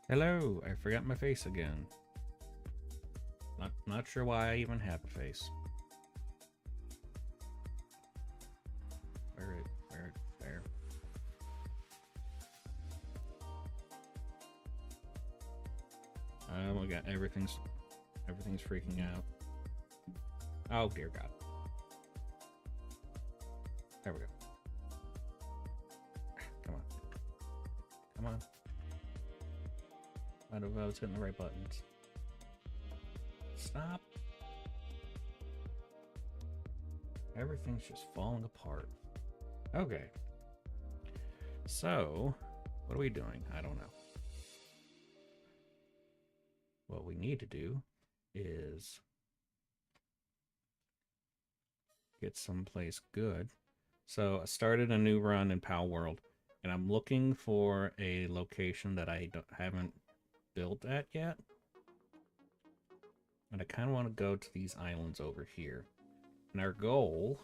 Hello, I forgot my face again. Not sure why I even have a face. Where? Oh my god, everything's freaking out. Oh dear God. There we go. Come on. Come on. I don't know if I was hitting the right buttons. Stop. Everything's just falling apart. Okay. So, what are we doing? I don't know. What we need to do is get someplace good. So I started a new run in Palworld, and I'm looking for a location that I haven't built at yet. And I kind of want to go to these islands over here. And our goal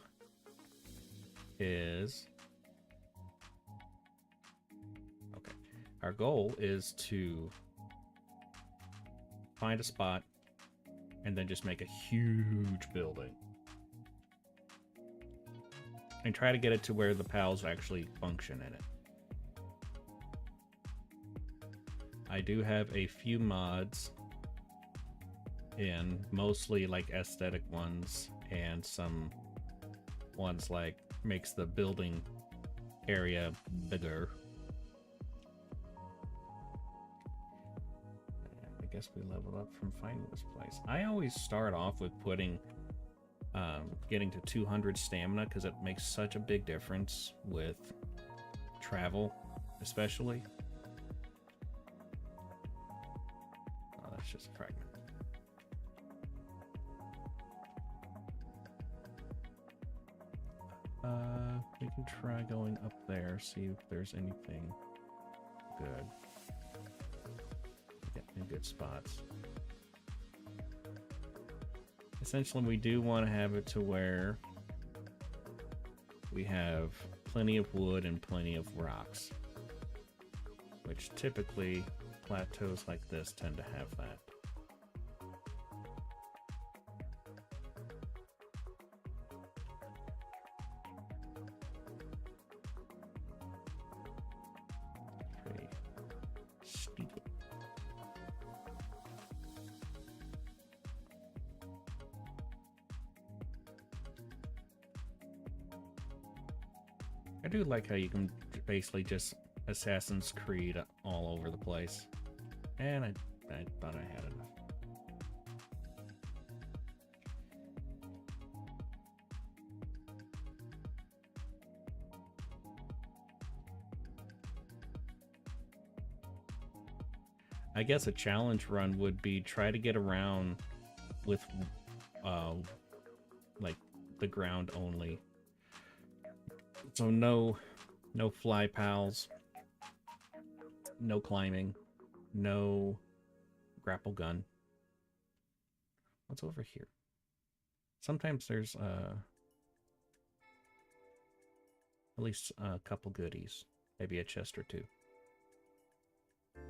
is... Okay. Our goal is to find a spot and then just make a huge building. And try to get it to where the pals actually function in it. I do have a few mods in, mostly like aesthetic ones, and some ones like makes the building area bigger. I guess we leveled up from finding this place. I always start off with putting getting to 200 stamina because it makes such a big difference with travel, especially. Oh, that's just a fragment. We can try going up there, see if there's anything good. Get in good spots. Essentially, we do want to have it to where we have plenty of wood and plenty of rocks, which typically plateaus like this tend to have that. Pretty steep. I do like how you can basically just Assassin's Creed all over the place. And I thought I had enough. I guess a challenge run would be try to get around with like the ground only. So no fly pals, no climbing, no grapple gun. What's over here? Sometimes there's at least a couple goodies, maybe a chest or two.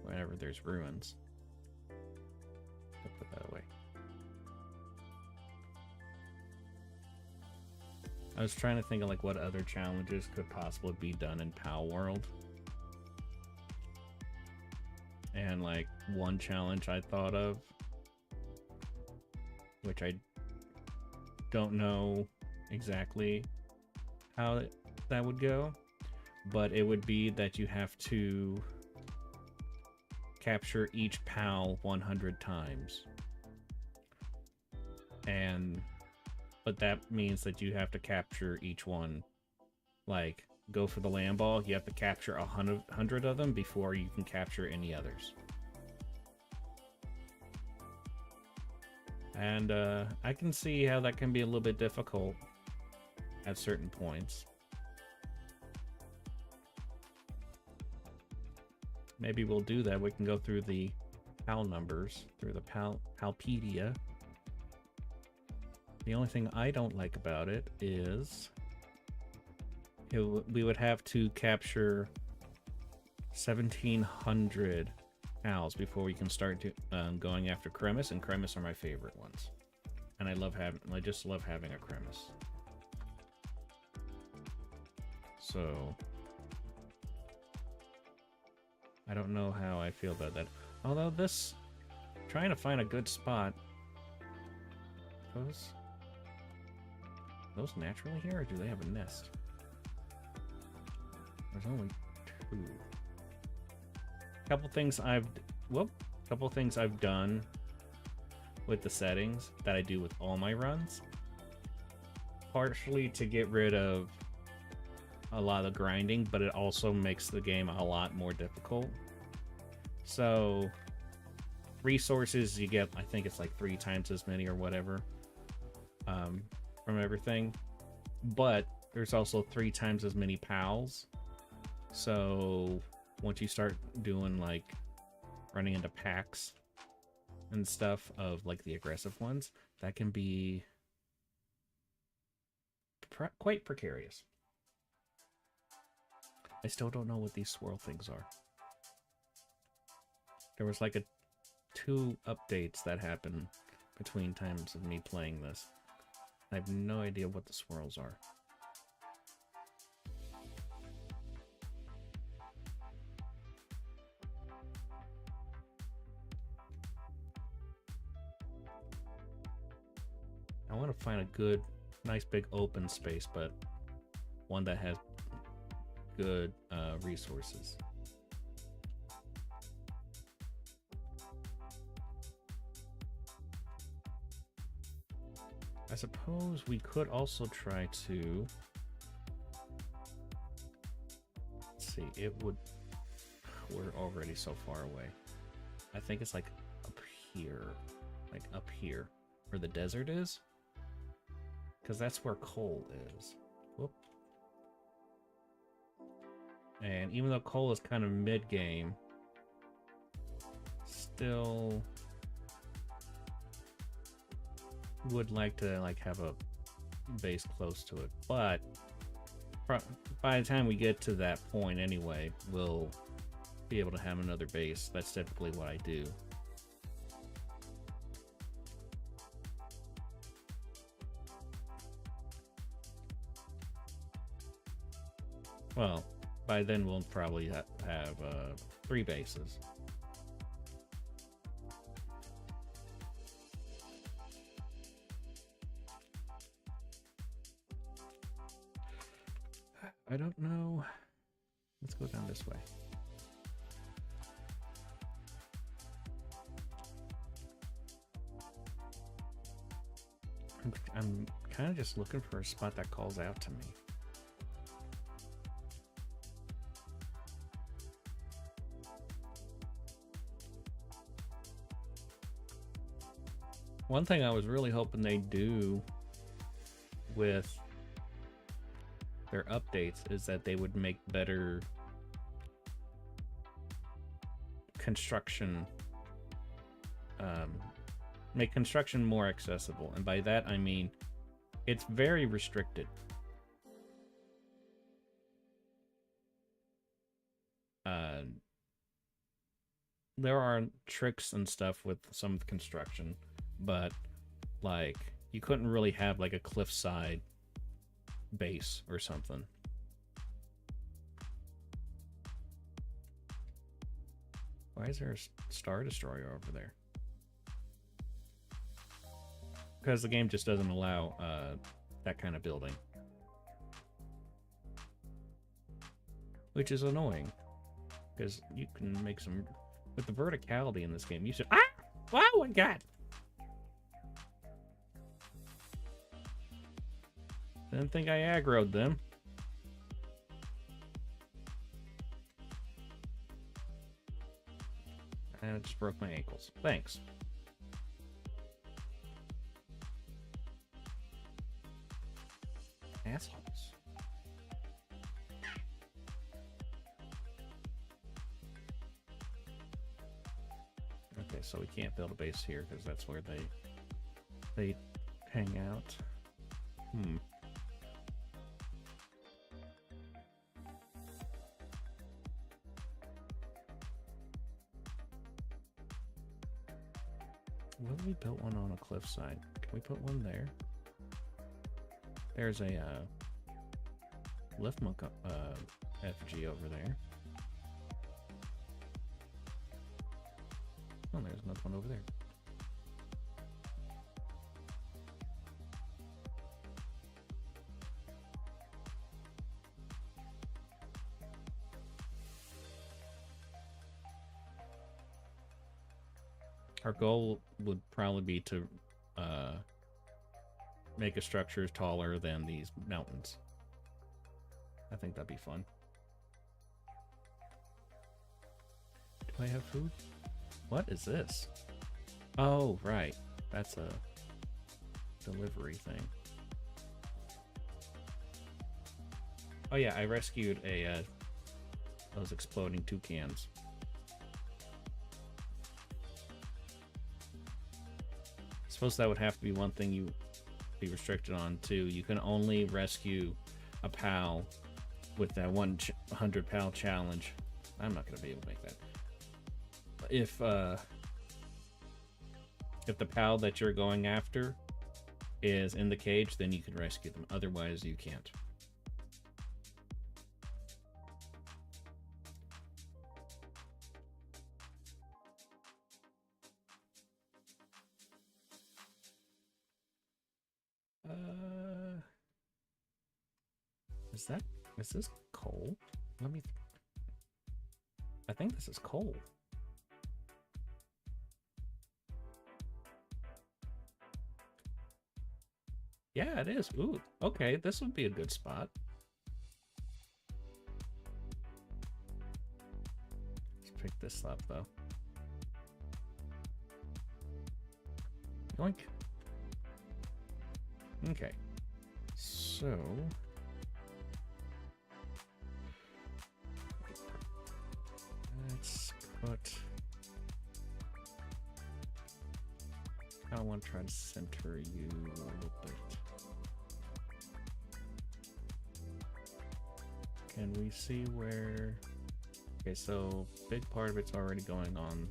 Whenever there's ruins. I'll put that away. I was trying to think of like what other challenges could possibly be done in Palworld. And like one challenge I thought of, which I don't know exactly how that would go, but it would be that you have to capture each pal 100 times. But that means that you have to capture each one. Like, go for the land ball, you have to capture 100 of them before you can capture any others. And I can see how that can be a little bit difficult at certain points. Maybe we'll do that. We can go through the PAL numbers, through the Palpedia. The only thing I don't like about it is we would have to capture 1,700 pals before we can start going after Cremis, and Cremis are my favorite ones. And I just love having a Cremis. So I don't know how I feel about that. Although trying to find a good spot. Those naturally here, or do they have a nest? There's only 2. Couple things I've done with the settings that I do with all my runs. Partially to get rid of a lot of grinding, but it also makes the game a lot more difficult. So resources, you get, I think it's like 3 times as many or whatever from everything, but there's also 3 times as many pals. So once you start doing like running into packs and stuff of like the aggressive ones, that can be quite precarious. I still don't know what these swirl things are. There was like 2 updates that happened between times of me playing this. I have no idea what the swirls are. I want to find a good, nice big open space, but one that has good resources. I suppose we could also try to... Let's see, we're already so far away. I think it's like up here. Like up here, where the desert is. Because that's where coal is. Whoop. And even though coal is kind of mid-game, still would like to have a base close to it. But by the time we get to that point anyway, we'll be able to have another base. That's typically what I do. Well, by then we'll probably have 3 bases. I don't know. Let's go down this way. I'm kind of just looking for a spot that calls out to me. One thing I was really hoping they'd do with their updates is that they would make better construction, make construction more accessible. And by that I mean it's very restricted. There are tricks and stuff with some of the construction, but like you couldn't really have like a cliffside base or something. Why is there a Star Destroyer over there? Because the game just doesn't allow that kind of building, which is annoying because you can make some with the verticality in this game. You should oh my god. Didn't think I aggroed them. And it just broke my ankles. Thanks. Assholes. Okay, so we can't build a base here because that's where they hang out. we built one on a cliffside. Can we put one there? There's a lift monk FG over there. Oh, there's another one over there. Our goal would probably be to make a structure taller than these mountains. I think that'd be fun. Do I have food? What is this? Oh, right. That's a delivery thing. Oh yeah, I rescued those exploding toucans. I suppose that would have to be one thing you be restricted on too. You can only rescue a PAL with that 100 PAL challenge. I'm not going to be able to make that. If the PAL that you're going after is in the cage, then you can rescue them. Otherwise, you can't. Is this coal? I think this is coal. Yeah, it is. Ooh, okay, this would be a good spot. Let's pick this up, though. Yoink. Okay. So... let's put... I want to try to center you a little bit. Can we see where... okay, so big part of it's already going on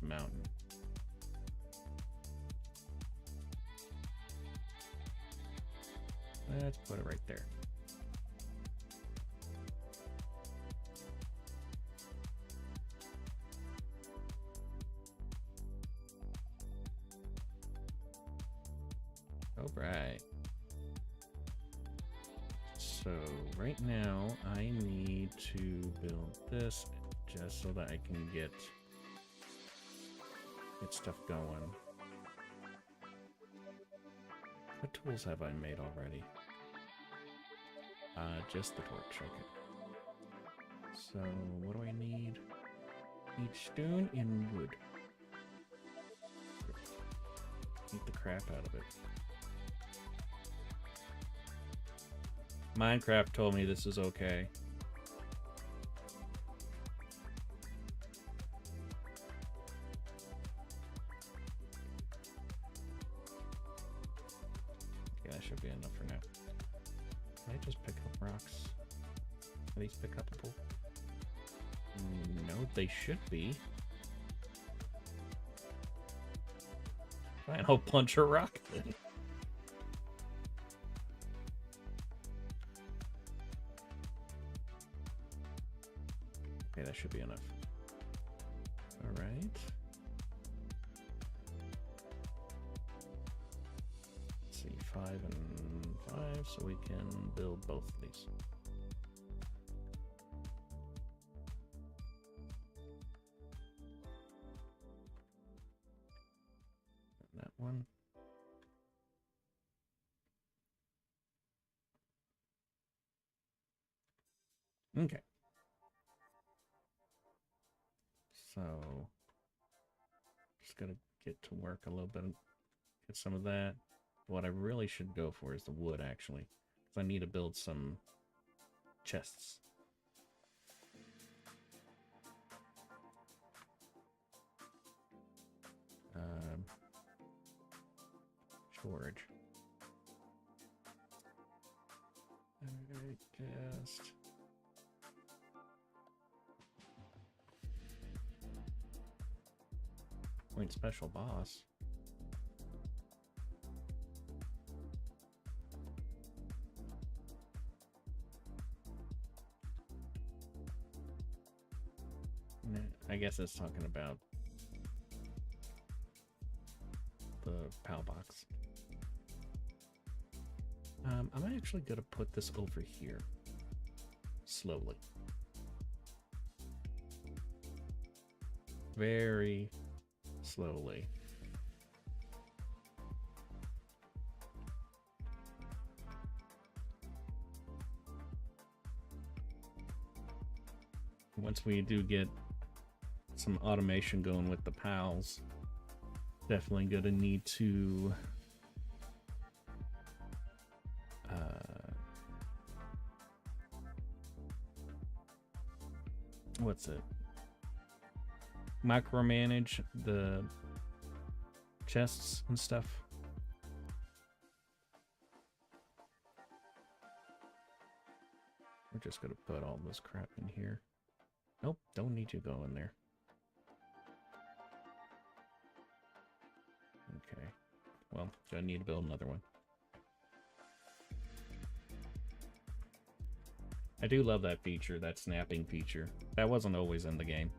the mountain. Let's put it right there. All right. So right now I need to build this just so that I can get stuff going. What tools have I made already? Just the torch, okay. So what do I need? Each stone and wood. Eat the crap out of it. Minecraft told me this is okay. Okay, that should be enough for now. Can I just pick up rocks? Are these pick upable? No, they should be. Fine, I'll punch a rock then. Okay, that should be enough. All right. Let's see, 5 and 5, so we can build both of these. And that one. Okay. So, just gotta get to work a little bit, get some of that. What I really should go for is the wood, actually, because I need to build some chests. Storage. Alright, chest. Point special boss. I guess it's talking about the PAL box. I'm actually going to put this over here slowly. Very slowly. Once we do get some automation going with the PALs, definitely going to need to what's it? Micromanage the chests and stuff. We're just gonna put all this crap in here. Nope, don't need you to go in there. Okay. Well, gonna need to build another one. I do love that feature, that snapping feature. That wasn't always in the game.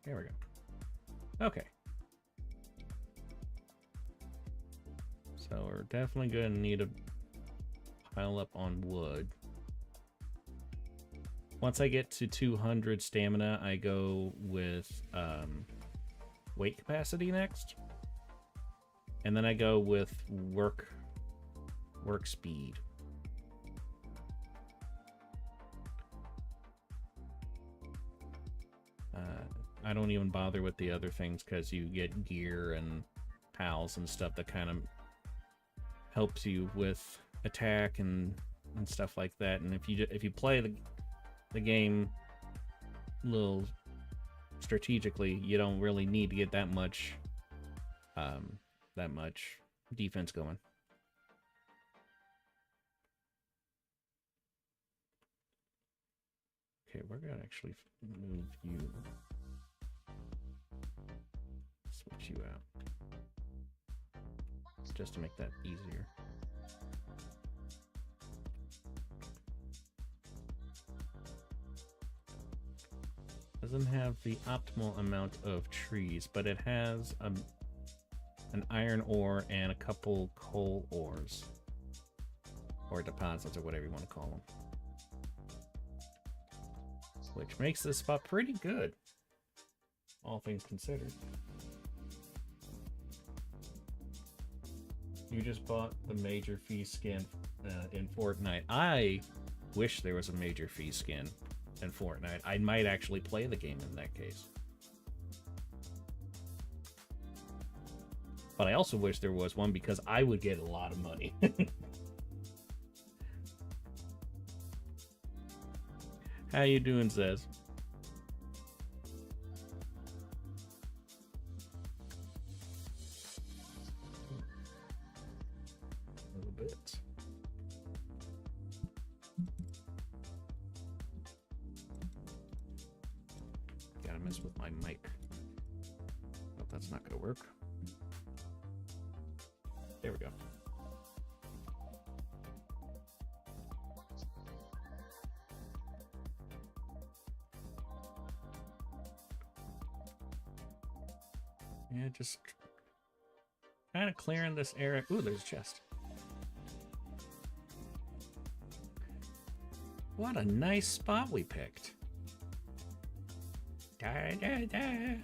There we go. Okay. So we're definitely going to need to pile up on wood. Once I get to 200 stamina, I go with weight capacity next. And then I go with work speed. I don't even bother with the other things because you get gear and pals and stuff that kind of helps you with attack and stuff like that. And if you play the game a little strategically, you don't really need to get that much defense going. Okay, we're gonna actually move you. Switch you out. Just to make that easier. Doesn't have the optimal amount of trees, but it has an iron ore and a couple coal ores. Or deposits, or whatever you want to call them. Which makes this spot pretty good, all things considered. You just bought the Major Fee skin in Fortnite. I wish there was a Major Fee skin in Fortnite. I might actually play the game in that case. But I also wish there was one because I would get a lot of money. How you doing, Zez? A little bit. Gotta mess with my mic. But that's not gonna work. There we go. Yeah, just kind of clearing this area. Ooh, there's a chest. What a nice spot we picked. Da, da, da.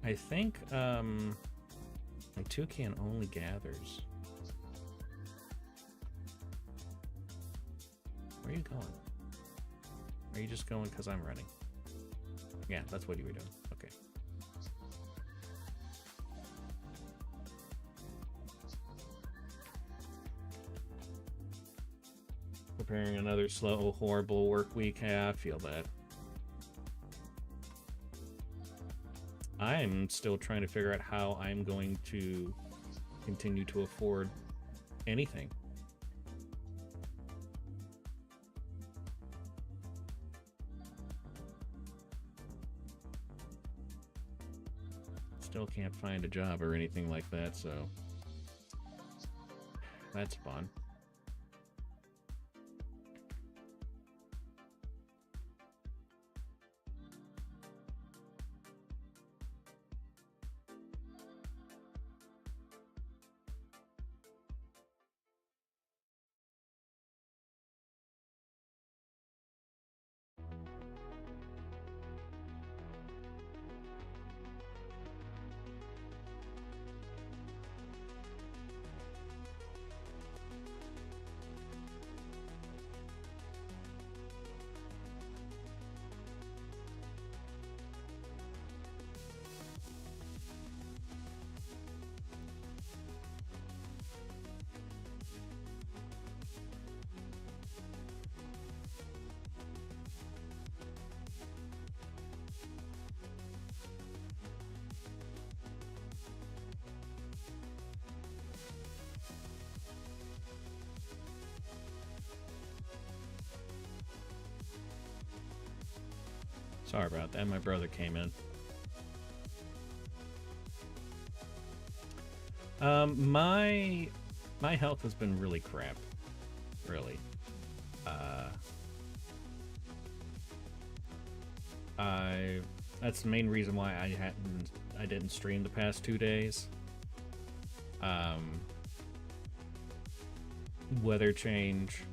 I think my toucan only gathers. Where are you going? Are you just going because I'm running? Yeah, that's what you were doing. Okay. Preparing another slow, horrible work week. Yeah, I feel that. I'm still trying to figure out how I'm going to continue to afford anything. Still can't find a job or anything like that, so that's fun. Sorry about that, my brother came in. My health has been really crap. Really. That's the main reason why I didn't stream the past 2 days. Weather change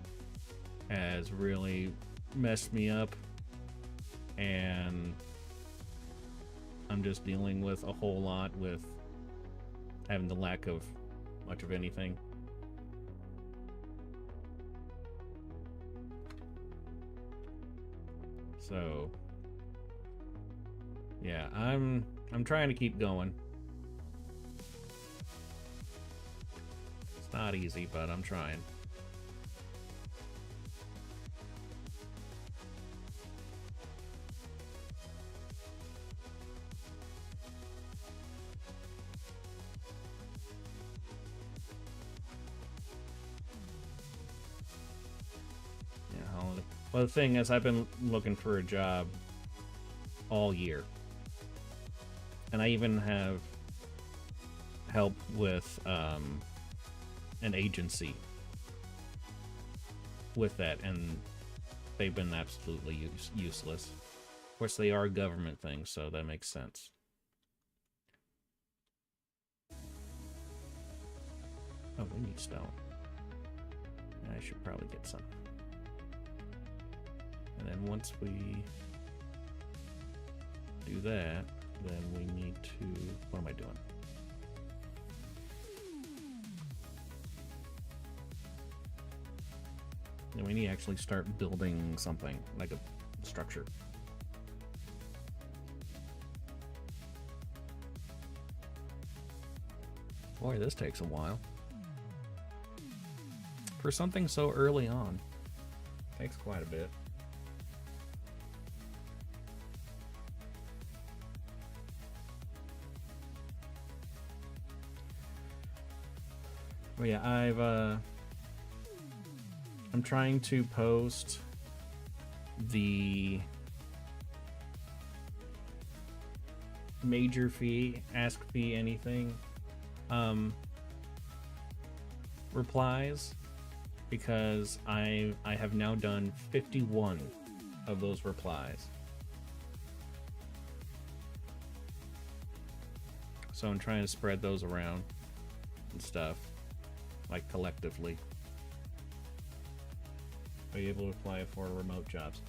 has really messed me up, and I'm just dealing with a whole lot with having the lack of much of anything. So yeah, I'm trying to keep going. It's not easy, but I'm trying. Well, the thing is, I've been looking for a job all year. And I even have help with an agency with that, and they've been absolutely useless. Of course, they are government things, so that makes sense. Oh, we need stone. I should probably get some. And then once we do that, then we need to... What am I doing? Then we need to actually start building something, like a structure. Boy, this takes a while. For something so early on. Takes quite a bit. Well, yeah, I'm trying to post the major fee, ask fee anything, replies, because I have now done 51 of those replies. So I'm trying to spread those around and stuff. Like collectively. Are you able to apply for remote jobs?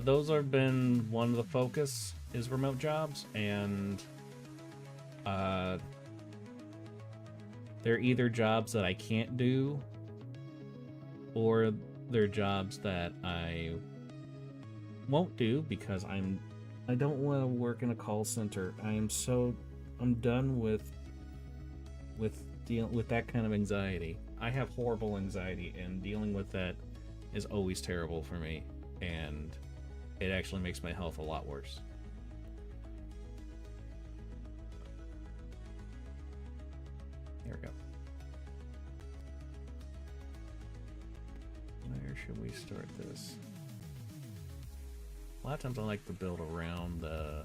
Those have been one of the focus is remote jobs, and they're either jobs that I can't do, or they're jobs that I won't do because I don't want to work in a call center. I'm done with dealing with that kind of anxiety. I have horrible anxiety, and dealing with that is always terrible for me, and it actually makes my health a lot worse. There we go. Where should we start this? A lot of times I like to build around the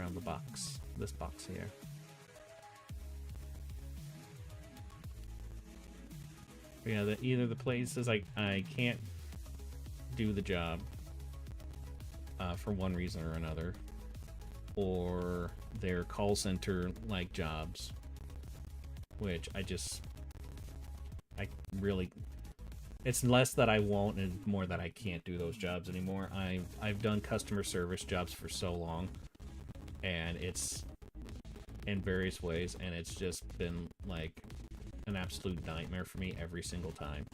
around the box. This box here. But yeah, either the places I can't do the job for one reason or another, or they're call center like jobs, which I really, it's less that I won't and more that I can't do those jobs anymore. I've done customer service jobs for so long, and it's in various ways, and it's just been like an absolute nightmare for me every single time.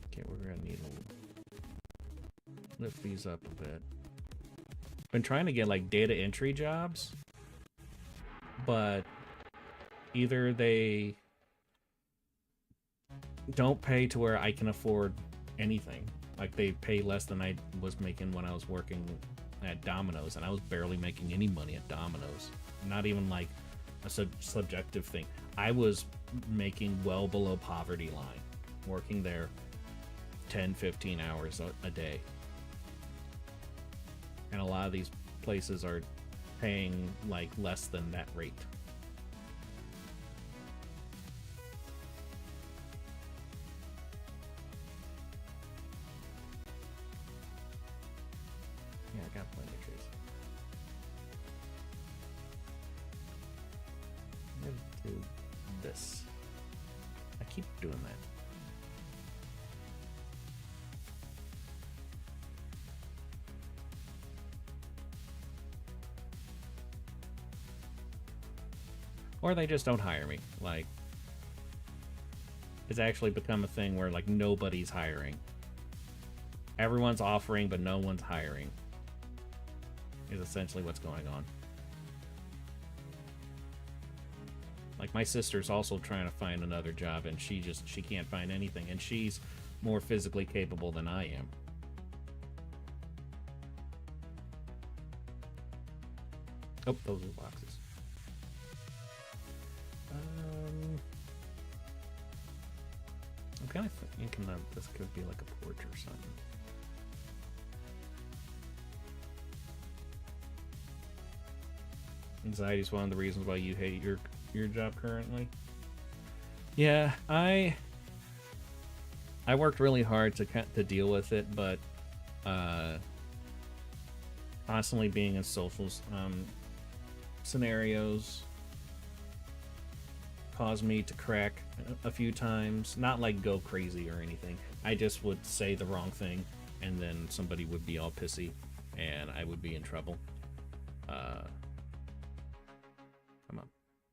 Okay, we're gonna need to lift these up a bit. Been trying to get like data entry jobs, but either they don't pay to where I can afford anything. Like they pay less than I was making when I was working at Domino's, and I was barely making any money at Domino's. Not even like a subjective thing. I was making well below poverty line, working there 10, 15 hours a day. And a lot of these places are paying like less than that rate. Yeah, I got plenty of trees. I'm gonna do this. I keep doing that. Or they just don't hire me. Like, it's actually become a thing where like nobody's hiring. Everyone's offering, but no one's hiring. Is essentially what's going on. Like my sister's also trying to find another job, and she can't find anything, and she's more physically capable than I am. Oh, those are boxes. I'm kind of thinking that this could be like a porch or something. Anxiety is one of the reasons why you hate your job currently. Yeah, I worked really hard to deal with it, but constantly being in social scenarios caused me to crack a few times. Not like go crazy or anything. I just would say the wrong thing, and then somebody would be all pissy, and I would be in trouble. Come on.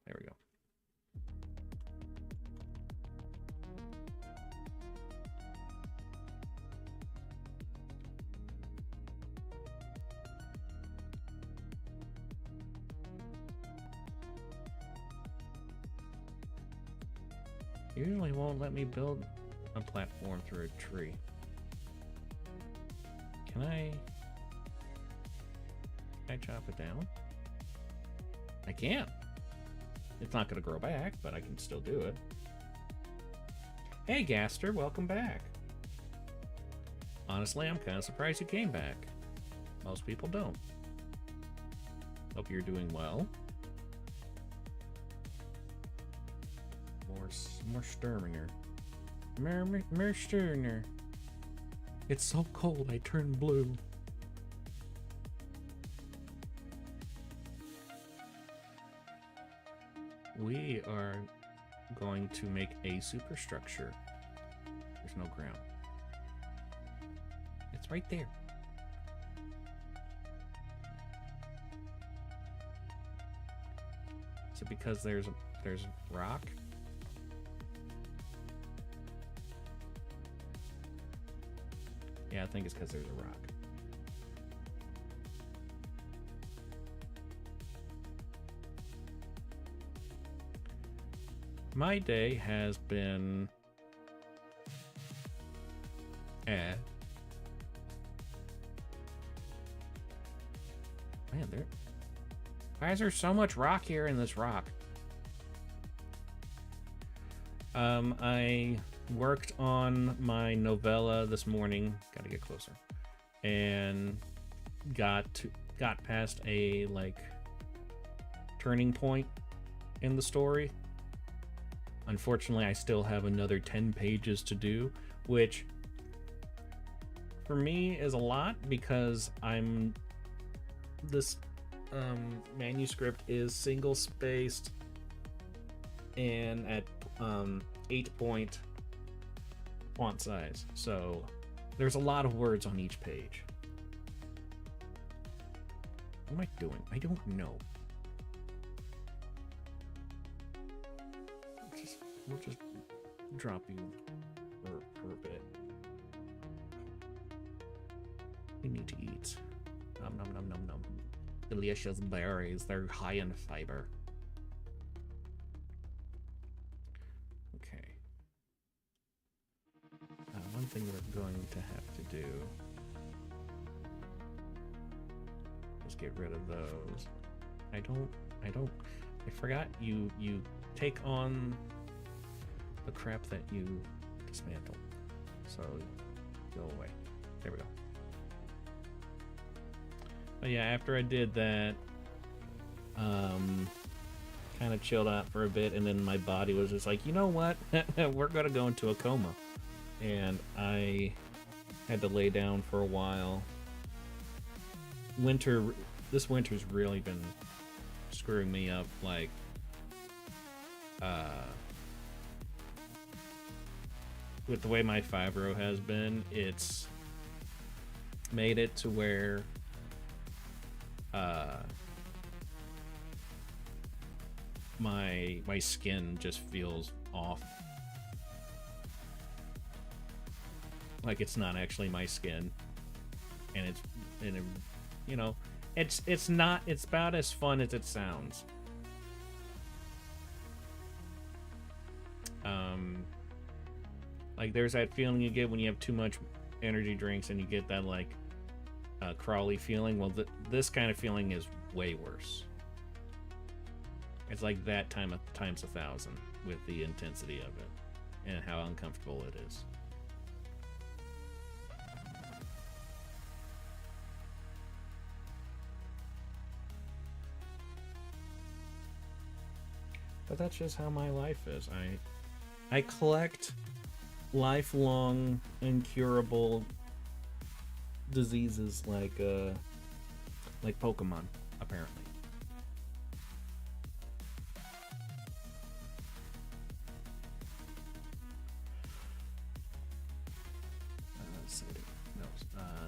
There we go. Usually won't let me build a platform through a tree. Can I chop it down? I can't. It's not going to grow back, but I can still do it. Hey, Gaster, welcome back. Honestly, I'm kind of surprised you came back. Most people don't. Hope you're doing well. More Sturminger. Mer Sturminger. It's so cold, I turned blue. We are going to make a superstructure. There's no ground. It's right there. Is it because there's rock? Yeah, I think it's because there's a rock. My day has been man, why is there so much rock here in this rock? I worked on my novella this morning. Gotta get closer. And got past a like turning point in the story. Unfortunately, I still have another 10 pages to do, which for me is a lot because this manuscript is single spaced and at 8-point font size, so there's a lot of words on each page. What am I doing? I don't know. We'll just drop you for a bit. We need to eat. Nom nom nom nom nom. Delicious berries. They're high in fiber. Okay. One thing we're going to have to do is get rid of those. I forgot you take on the crap that you dismantle. So go away. There we go. But yeah, after I did that, kind of chilled out for a bit, and then my body was just like, you know what? We're gonna go into a coma. And I had to lay down for a while. This winter's really been screwing me up, like, with the way my fibro has been, it's made it to where my skin just feels off. Like it's not actually my skin, and you know, it's not. It's about as fun as it sounds. Like there's that feeling you get when you have too much energy drinks and you get that like crawly feeling. Well, this kind of feeling is way worse. It's like that times 1,000 with the intensity of it and how uncomfortable it is. But that's just how my life is. I collect lifelong incurable diseases like Pokemon, apparently.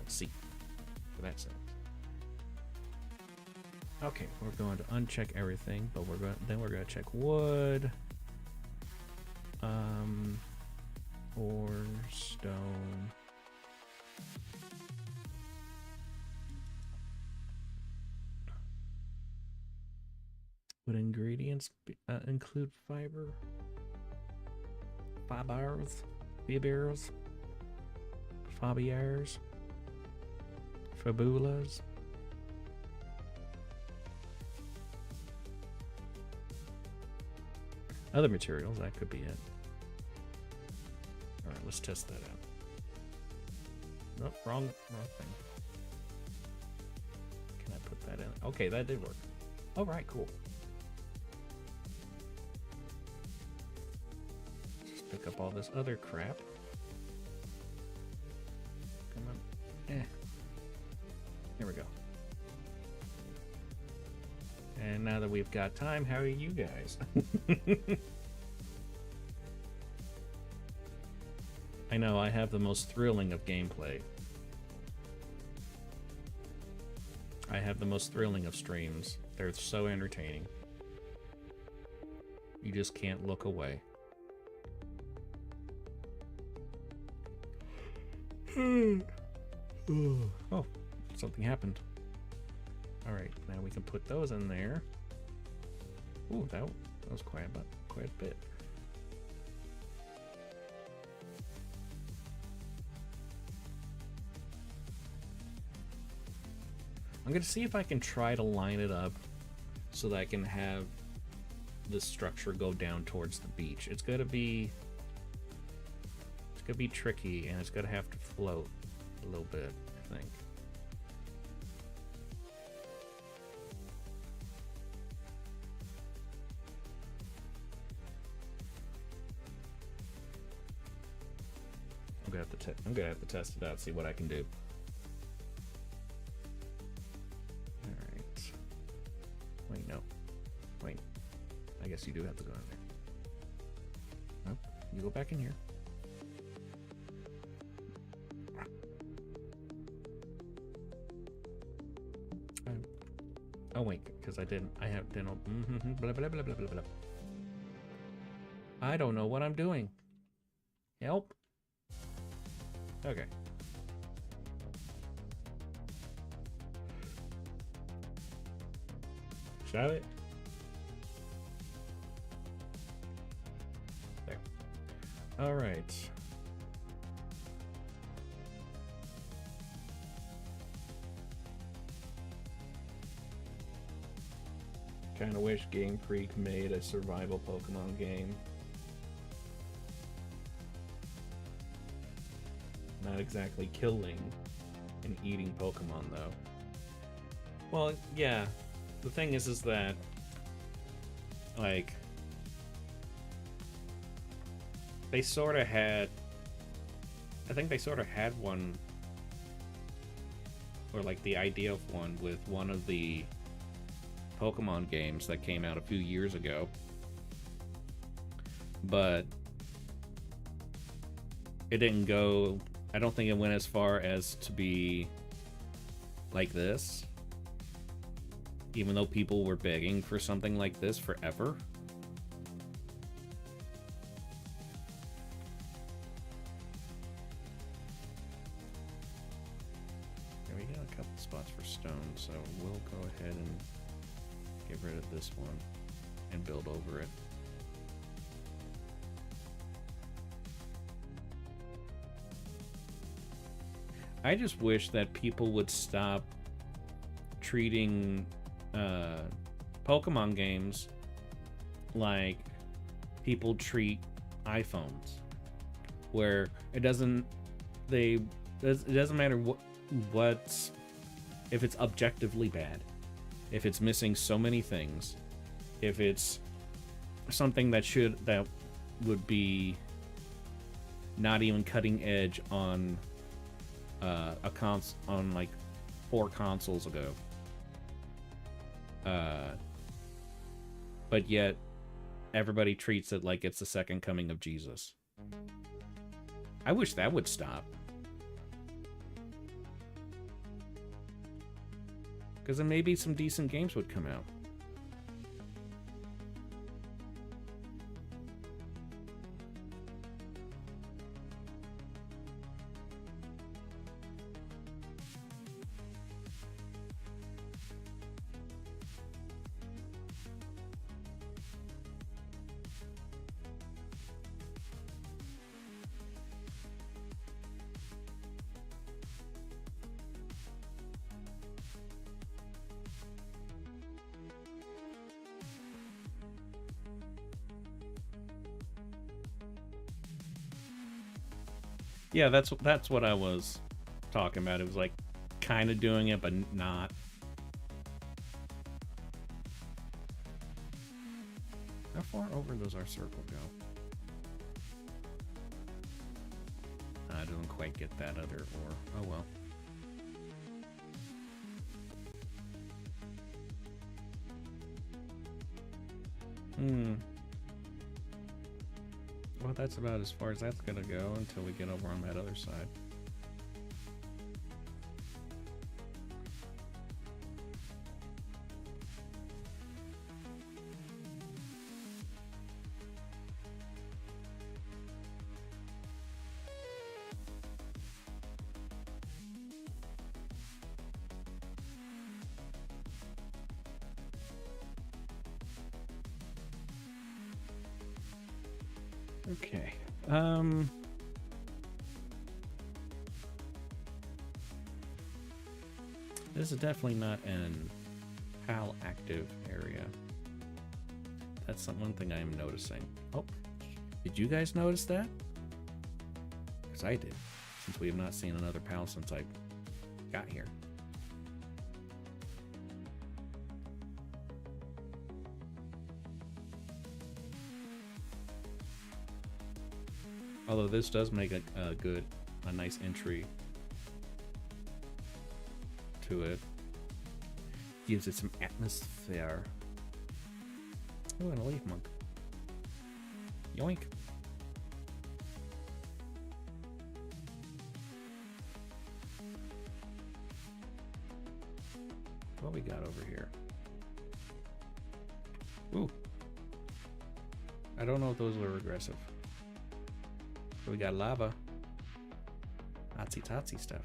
C. For that sense. Okay, we're going to uncheck everything, but we're going to check wood, or stone. Would ingredients include fibers, fabulas? Other materials, that could be it. Alright, let's test that out. Nope, wrong thing. Can I put that in? Okay, that did work. Alright, cool. Just pick up all this other crap. Come on. Here we go. And now that we've got time, how are you guys? I know, I have the most thrilling of gameplay. I have the most thrilling of streams. They're so entertaining. You just can't look away. Oh, something happened. Alright, now we can put those in there. Ooh, that was quite a bit. I'm gonna see if I can try to line it up so that I can have this structure go down towards the beach. It's gonna be tricky, and it's gonna have to float a little bit, I think. I'm gonna have to test it out, see what I can do. All right. Wait, no. Wait. I guess you do have to go in there. Nope. You go back in here. Oh wait, because I didn't. I have dental. Blah blah blah blah blah blah. I don't know what I'm doing. Help. Okay. Shall it? There. All right. Kind of wish Game Freak made a survival Pokemon game. Not exactly killing and eating Pokemon, though. Well, yeah. The thing is that, like, they sort of had... I think they sort of had one, or like the idea of one, with one of the Pokemon games that came out a few years ago. But it didn't go... I don't think it went as far as to be like this. Even though people were begging for something like this forever. There we got a couple spots for stone, so we'll go ahead and get rid of this one and build over it. I just wish that people would stop treating Pokemon games like people treat iPhones, where it doesn't matter what's if it's objectively bad, if it's missing so many things, if it's something that would be not even cutting edge on on like 4 consoles ago. But yet everybody treats it like it's the second coming of Jesus. I wish that would stop. Because then maybe some decent games would come out. Yeah, that's what I was talking about. It was like kind of doing it, but not. How far over does our circle go? I don't quite get that other ore. Oh well. Well, that's about as far as that's gonna go until we get over on that other side. Okay. This is definitely not an PAL active area. That's one thing I am noticing. Oh, did you guys notice that? Because I did, since we have not seen another pal since I got here. Although this does make a nice entry to it. Gives it some atmosphere. Oh, and a leaf monk. Yoink. What we got over here? Ooh. I don't know if those are aggressive. But we got lava. Nazi Totsy stuff.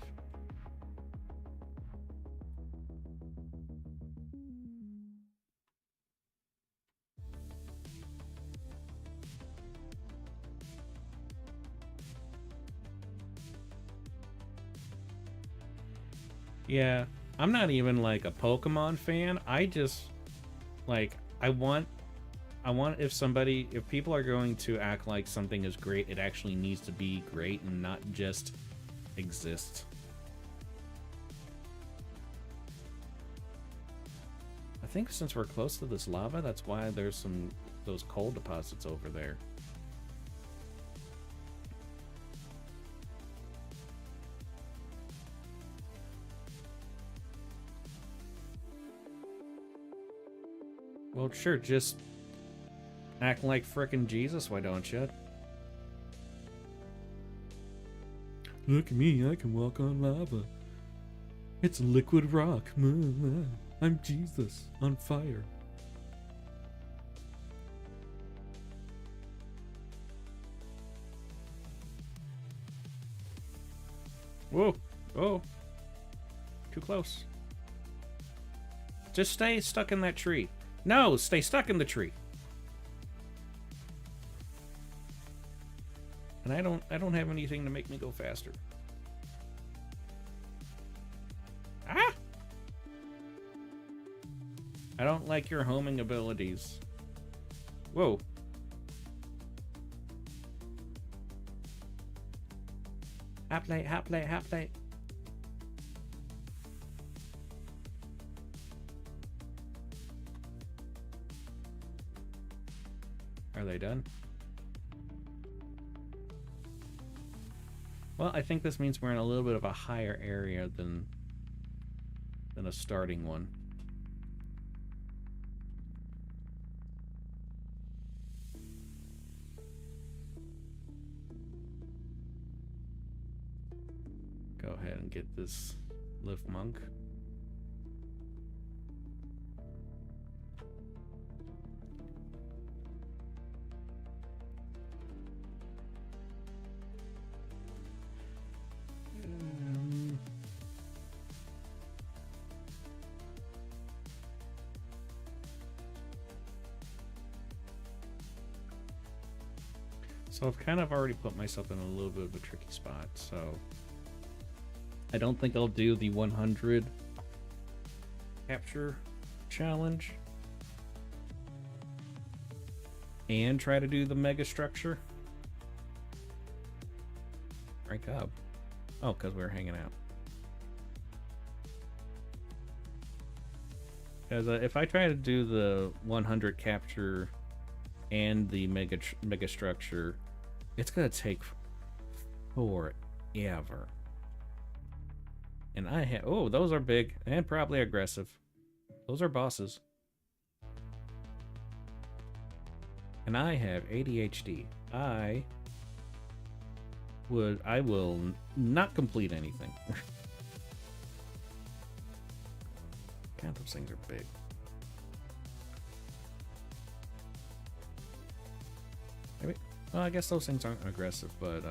Yeah, I'm not even like a Pokemon fan. I just like I want if people are going to act like something is great, it actually needs to be great and not just exist. I think since we're close to this lava, that's why there's those coal deposits over there. Well, sure, just act like frickin' Jesus, why don't you? Look at me, I can walk on lava. It's liquid rock. I'm Jesus on fire. Whoa. Oh. Too close. Just stay stuck in that tree. No, stay stuck in the tree. And I don't have anything to make me go faster. Ah! I don't like your homing abilities. Whoa. Hop plate, hop plate, hop plate. Are they done? Well, I think this means we're in a little bit of a higher area than a starting one. Go ahead and get this lift monk. So I've kind of already put myself in a little bit of a tricky spot, so I don't think I'll do the 100 capture challenge and try to do the mega structure. Rank up. Oh, because we were hanging out. Because if I try to do the 100 capture and the mega structure, it's gonna take forever. And I have those are big and probably aggressive. Those are bosses. And I have ADHD. I will not complete anything. God, those things are big. Maybe. Well, I guess those things aren't aggressive, but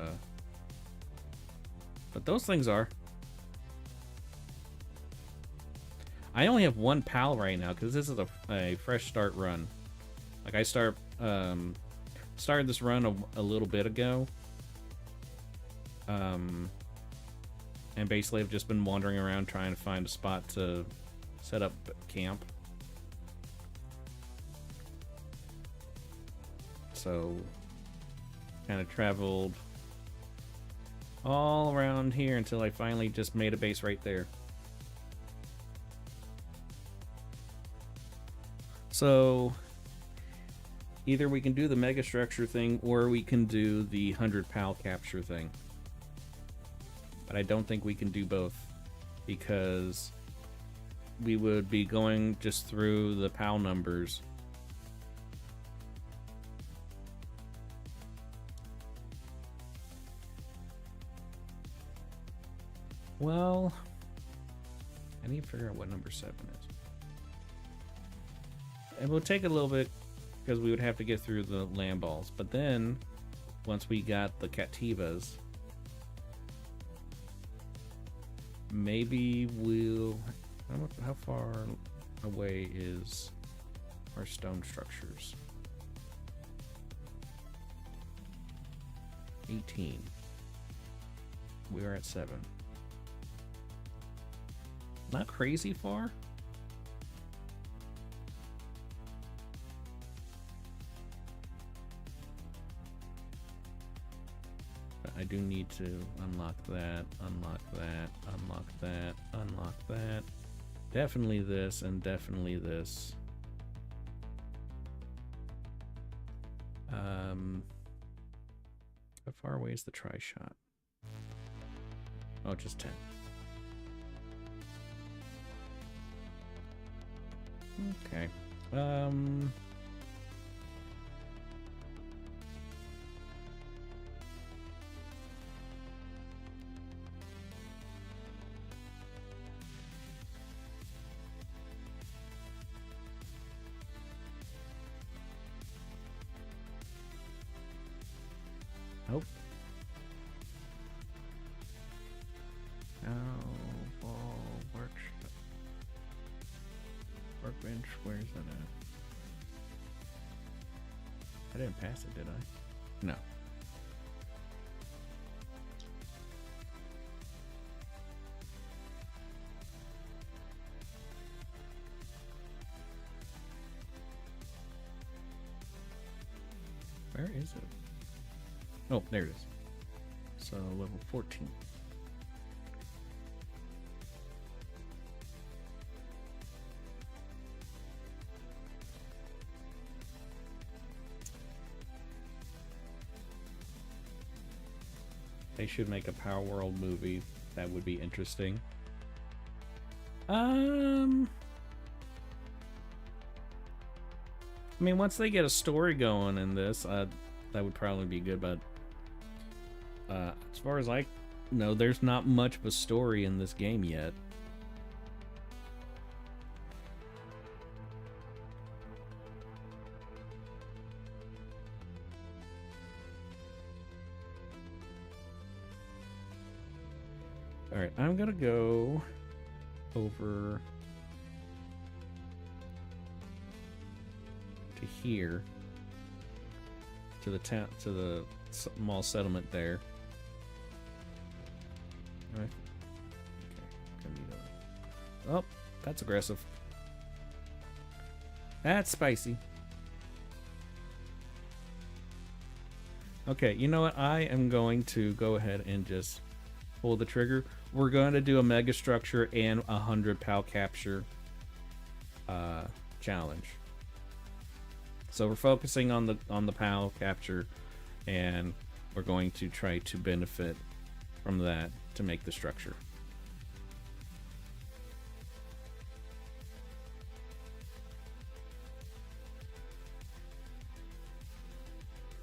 those things are. I only have one pal right now because this is a fresh start run. Like I started this run a little bit ago. And basically I've just been wandering around trying to find a spot to set up camp. So kind of traveled all around here until I finally just made a base right there. So either we can do the mega structure thing or we can do the 100 PAL capture thing. But I don't think we can do both because we would be going just through the PAL numbers. Well, I need to figure out what number 7 is. It will take a little bit because we would have to get through the land balls. But then, once we got the Cativas, maybe we'll... How far away is our stone structures? 18. We are at 7. Not crazy far. But I do need to unlock that, unlock that, unlock that, unlock that. Definitely this and definitely this. How far away is the tri-shot? Oh, just 10. Okay. Nope. Workbench, where's that at? I didn't pass it, did I? No. Where is it? Oh, there it is. So level 14. They should make a Palworld movie. That would be interesting. I mean, once they get a story going in this, that would probably be good. But as far as I know, there's not much of a story in this game yet. Alright, I'm gonna go over to here, to the town, to the small settlement there. All right. Okay. Oh, that's aggressive. That's spicy. Okay, you know what? I am going to go ahead and just pull the trigger. We're going to do a mega structure and 100 PAL capture challenge. So we're focusing on the PAL capture, and we're going to try to benefit from that to make the structure.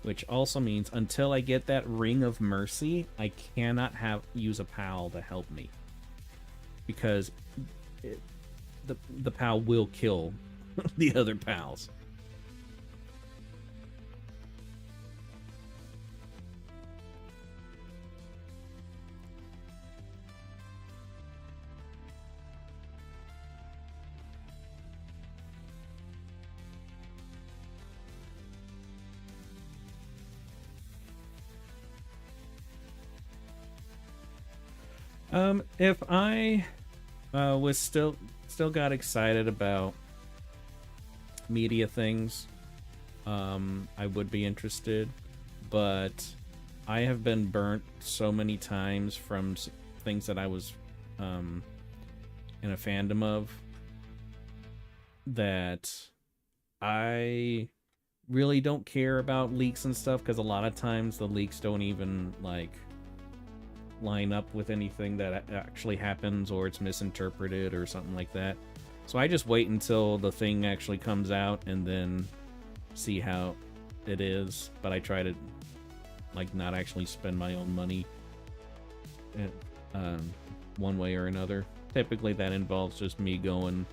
Which also means until I get that Ring of Mercy, I cannot use a PAL to help me. Because the PAL will kill the other PALs. If I was still got excited about media things, I would be interested, but I have been burnt so many times from things that I was in a fandom of that I really don't care about leaks and stuff, because a lot of times the leaks don't even like line up with anything that actually happens, or it's misinterpreted or something like that. So I just wait until the thing actually comes out and then see how it is, but I try to like not actually spend my own money one way or another. Typically that involves just me going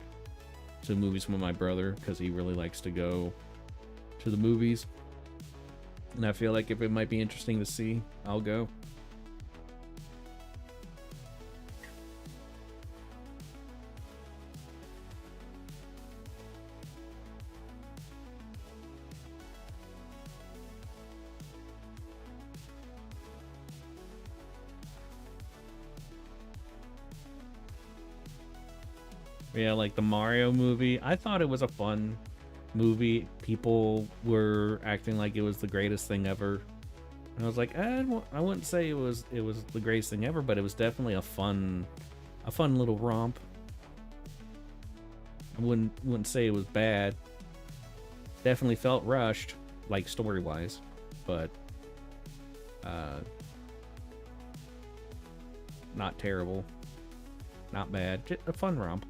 to movies with my brother, because he really likes to go to the movies, and I feel like if it might be interesting to see, I'll go. Yeah, like the Mario movie, I thought it was a fun movie. People were acting like it was the greatest thing ever. And I was like, I wouldn't say it was the greatest thing ever, but it was definitely a fun little romp. I wouldn't say it was bad. Definitely felt rushed, like story-wise, but not terrible, not bad, just a fun romp.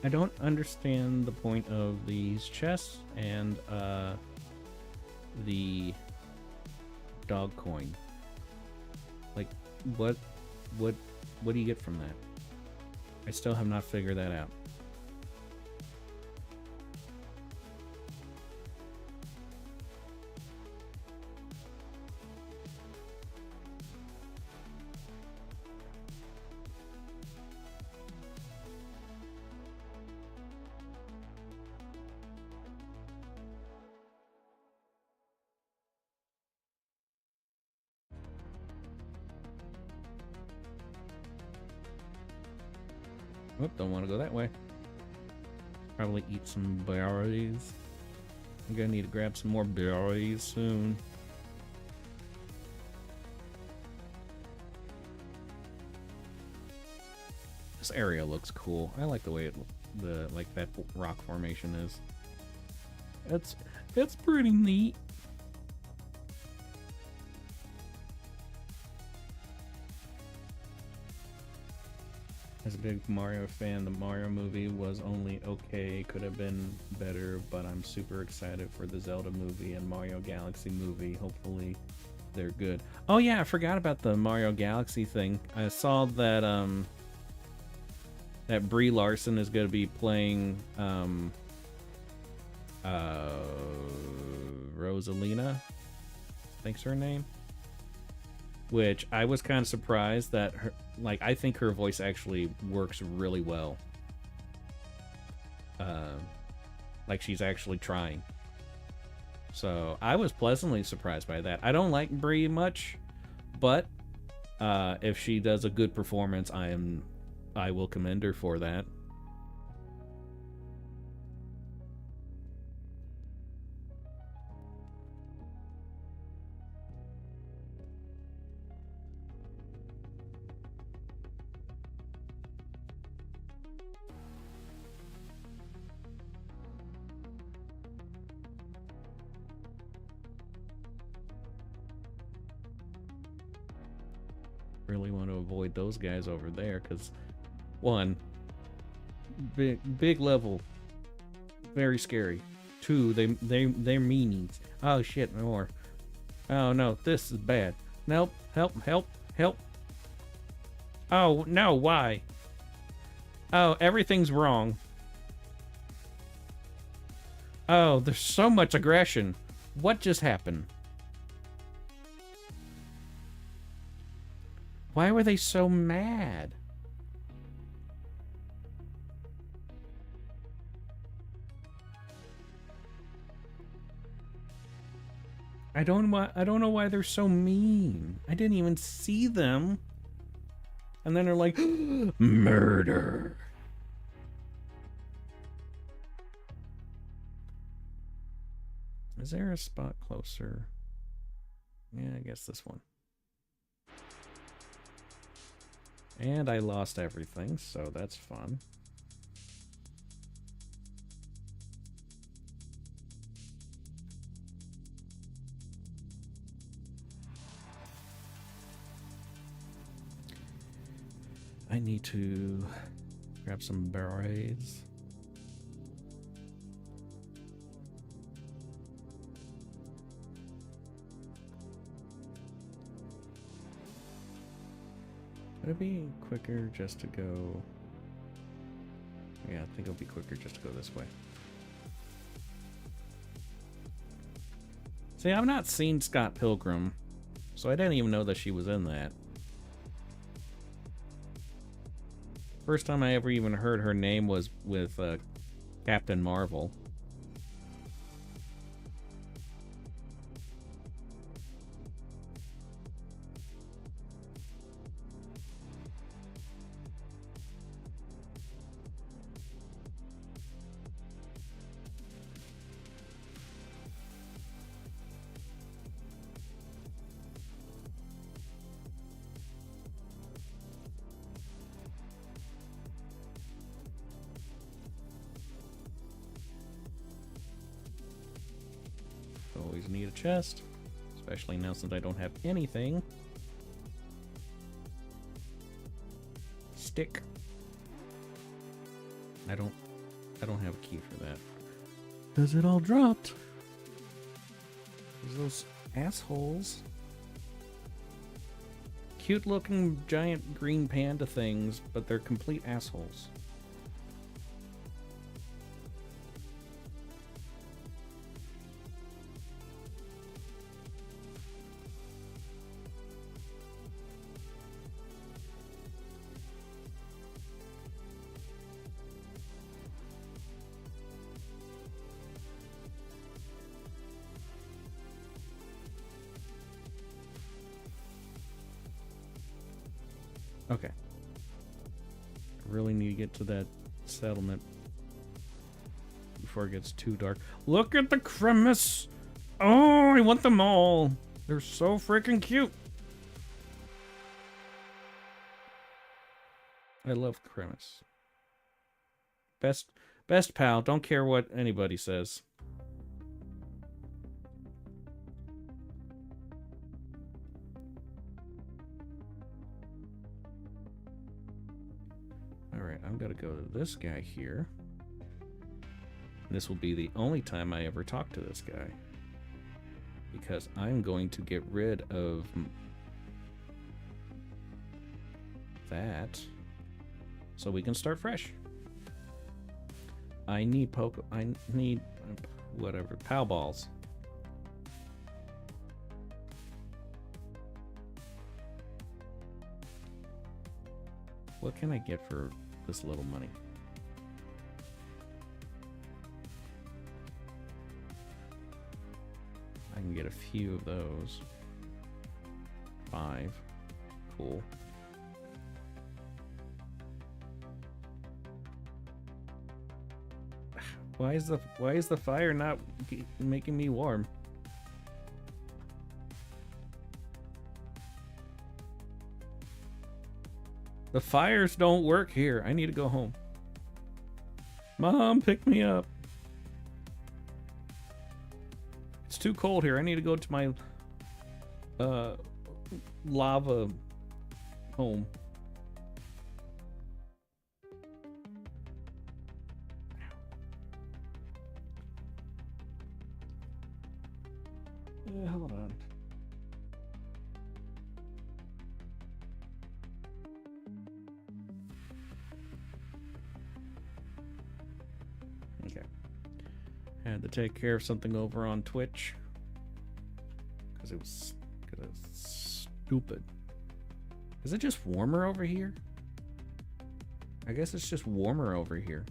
I don't understand the point of these chests and the dog coin. Like, what do you get from that? I still have not figured that out. Whoop, don't want to go that way. Probably eat some berries. I'm gonna need to grab some more berries soon. This area looks cool. I like the way like that rock formation is. It's pretty neat. As a big Mario fan, the Mario movie was only okay, could have been better, but I'm super excited for the Zelda movie and Mario Galaxy movie. Hopefully they're good. Oh yeah, I forgot about the Mario Galaxy thing. I saw that that Brie Larson is going to be playing Rosalina, I think's her name. Which I was kind of surprised that her, like, I think her voice actually works really well. Like she's actually trying. So I was pleasantly surprised by that. I don't like Brie much, but if she does a good performance, I will commend her for that. Really want to avoid those guys over there, because one, big level, very scary. Two, they're meanies. Oh shit, more. Oh no, this is bad. Nope, help. Oh no, why? Oh, everything's wrong. Oh, there's so much aggression. What just happened? Why were they so mad? I don't know why they're so mean. I didn't even see them. And then they're like, murder. Is there a spot closer? Yeah, I guess this one. And I lost everything, so that's fun. I need to grab some berets. Would it be quicker just to go... Yeah, I think it'll be quicker just to go this way. See, I've not seen Scott Pilgrim, so I didn't even know that she was in that. First time I ever even heard her name was with Captain Marvel. Always need a chest, especially now since I don't have anything. Stick. I don't have a key for that. Because it all dropped. There's those assholes. Cute looking giant green panda things, but they're complete assholes. Okay. I really need to get to that settlement before it gets too dark. Look at the cremis! Oh, I want them all! They're so freaking cute! I love cremis. Best pal, don't care what anybody says. Alright, I'm gonna go to this guy here. This will be the only time I ever talk to this guy. Because I'm going to get rid of that so we can start fresh. I need whatever, Pal Balls. What can I get for this little money? I can get a few of those. 5. Cool. Why is the fire not making me warm? The fires don't work here. I need to go home. Mom, pick me up. It's too cold here. I need to go to my lava home. Hold on. Okay. Had to take care of something over on Twitch. Because it was stupid. Is it just warmer over here? I guess it's just warmer over here.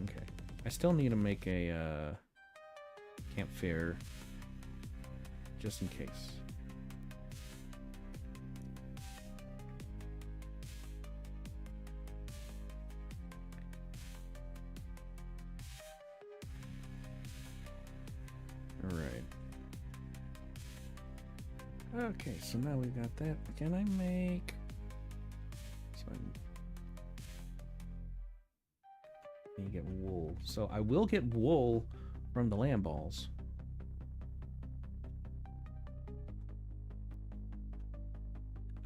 Okay. I still need to make a campfire just in case. Alright. Okay, so now we've got that. Can I make... So I need to get wool. So I will get wool from the lamb balls.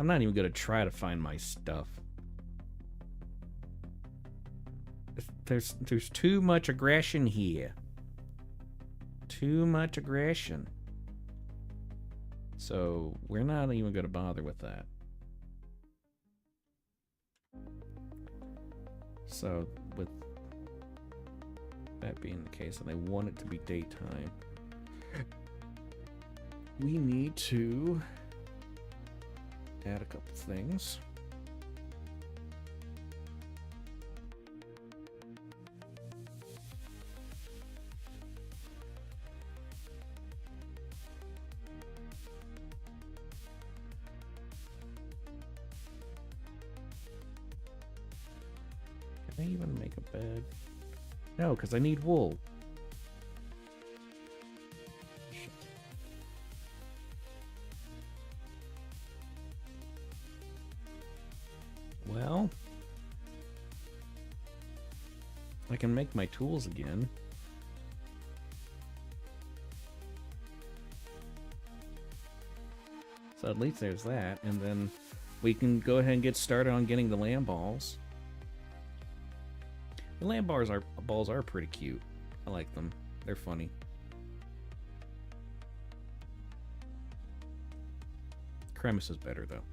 I'm not even going to try to find my stuff. There's too much aggression here. Too much aggression. So we're not even going to bother with that. So with that being the case, and I want it to be daytime, we need to add a couple things. Can I even make a bed? No, because I need wool. Shit. Well, I can make my tools again. So at least there's that, and then we can go ahead and get started on getting the lamb balls. The lamb balls are pretty cute. I like them. They're funny. Cremis is better though.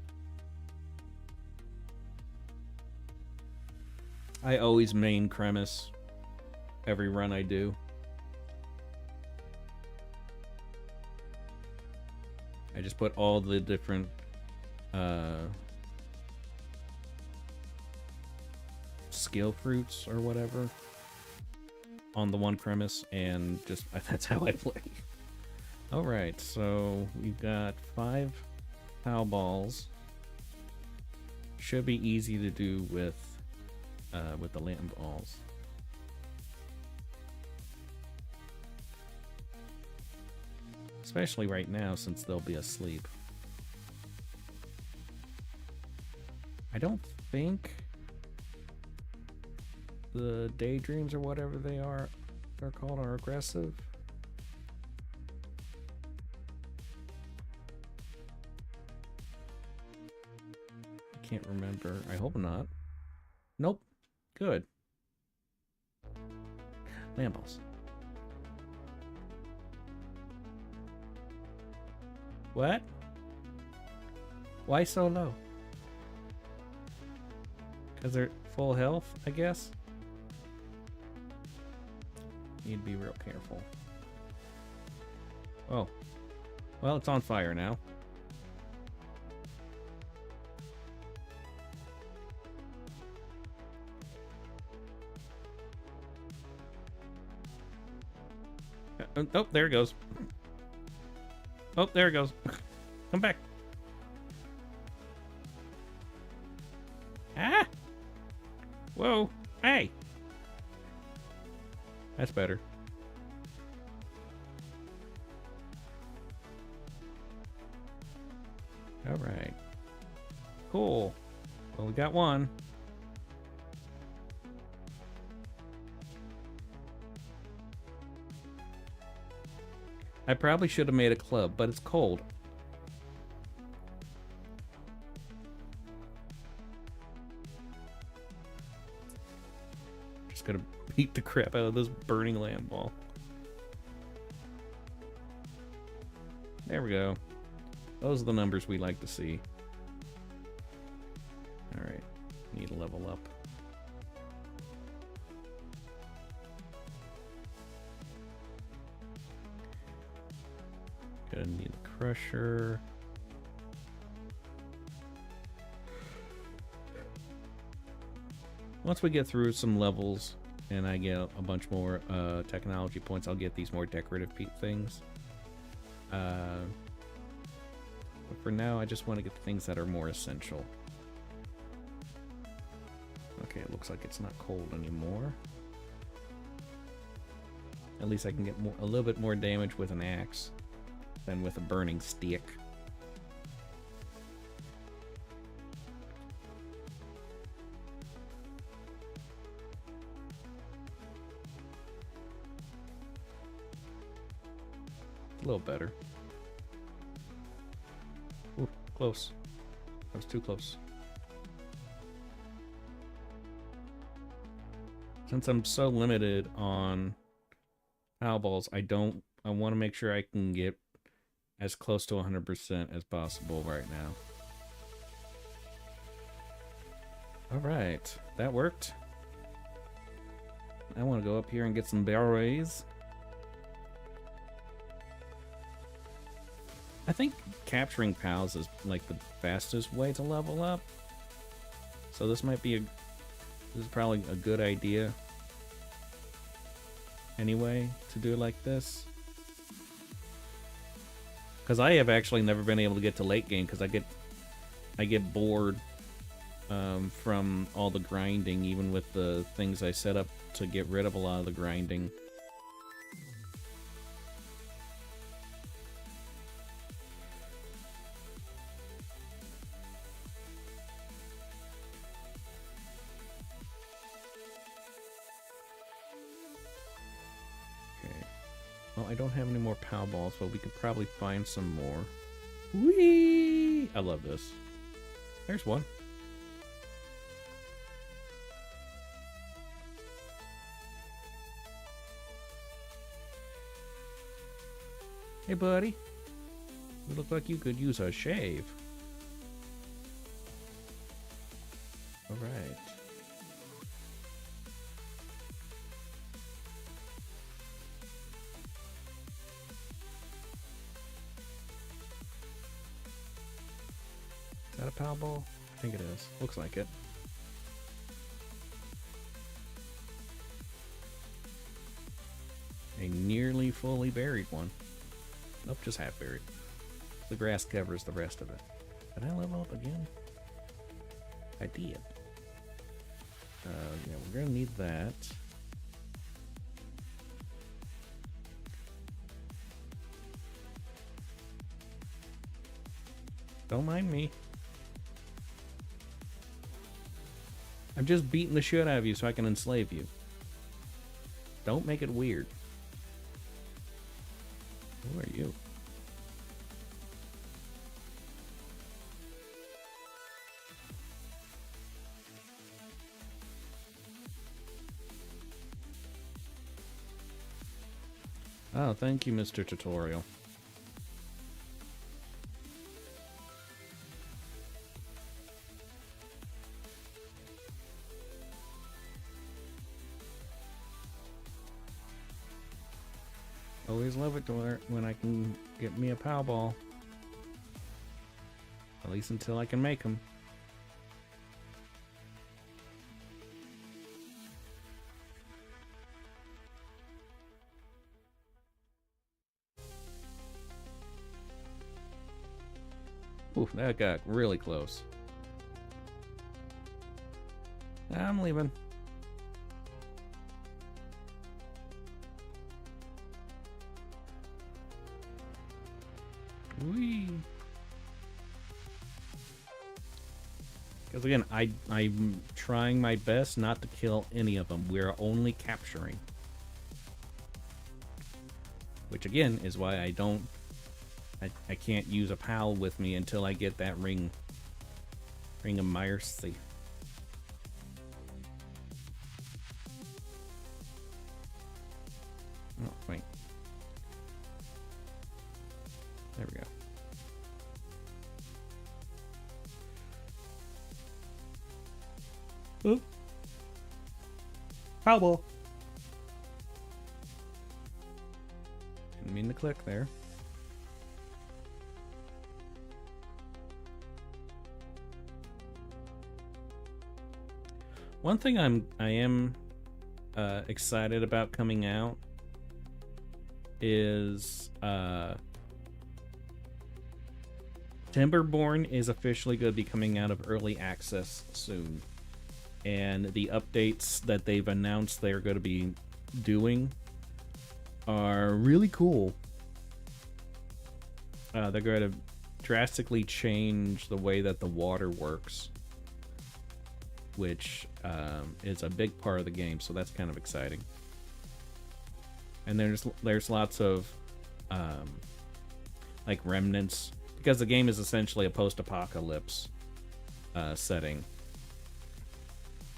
I always main Cremis every run I do. I just put all the different skill fruits or whatever on the one Cremis, and just that's how I play. Alright, so we've got 5 POW balls. Should be easy to do with the lamb balls. Especially right now, since they'll be asleep. I don't think the daydreams or whatever they're called, are aggressive. I can't remember. I hope not. Nope. Good. Lamb balls. What? Why so low? Because they're full health, I guess? Need to be real careful. Oh. Well, it's on fire now. Oh, there it goes. Oh, there it goes. Come back. Ah! Whoa. Hey! That's better. Alright. Cool. Well, we got one. I probably should have made a club, but it's cold. Just gonna beat the crap out of this burning lamb ball. There we go. Those are the numbers we like to see. Alright. Need to level up. Gonna need the crusher. Once we get through some levels and I get a bunch more technology points, I'll get these more decorative things. But for now, I just want to get the things that are more essential. Okay, it looks like it's not cold anymore. At least I can get a little bit more damage with an axe than with a burning stick. A little better. Ooh, close. That was too close. Since I'm so limited on Palballs, I want to make sure I can get as close to 100% as possible right now. Alright, that worked. I want to go up here and get some berries. I think capturing pals is like the fastest way to level up. So this might be this is probably a good idea anyway to do it like this. Because I have actually never been able to get to late game because I get bored from all the grinding, even with the things I set up to get rid of a lot of the grinding. I don't have any more Palballs, but we could probably find some more. Whee! I love this. There's one. Hey, buddy. You look like you could use a shave. All right. Is that a Palball? I think it is. Looks like it. A nearly fully buried one. Nope, just half buried. The grass covers the rest of it. Did I level up again? I did. Yeah, we're gonna need that. Don't mind me. I'm just beating the shit out of you so I can enslave you. Don't make it weird. Who are you? Oh, thank you, Mr. Tutorial. Always love it when I can get me a Palball. At least until I can make them. Oof, that got really close. I'm leaving. Whee! Because again, I'm trying my best not to kill any of them. We're only capturing. Which again is why I can't use a pal with me until I get that ring of mercy. Oh, wait. There we go. Oop. Palball. Didn't mean to click there. One thing I am excited about coming out is Timberborn is officially going to be coming out of early access soon, and the updates that they've announced they're going to be doing are really cool. They're going to drastically change the way that the water works, which is a big part of the game, so that's kind of exciting. And there's lots of like remnants, because the game is essentially a post-apocalypse setting.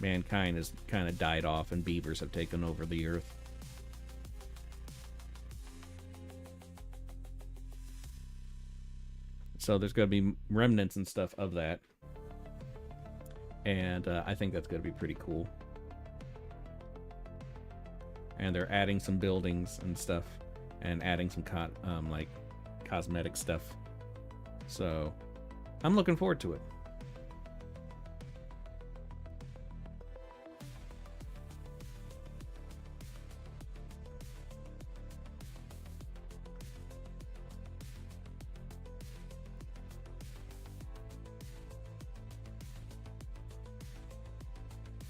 Mankind has kind of died off and beavers have taken over the earth. So there's going to be remnants and stuff of that. And I think that's going to be pretty cool. And they're adding some buildings and stuff, and adding some like cosmetic stuff. So I'm looking forward to it.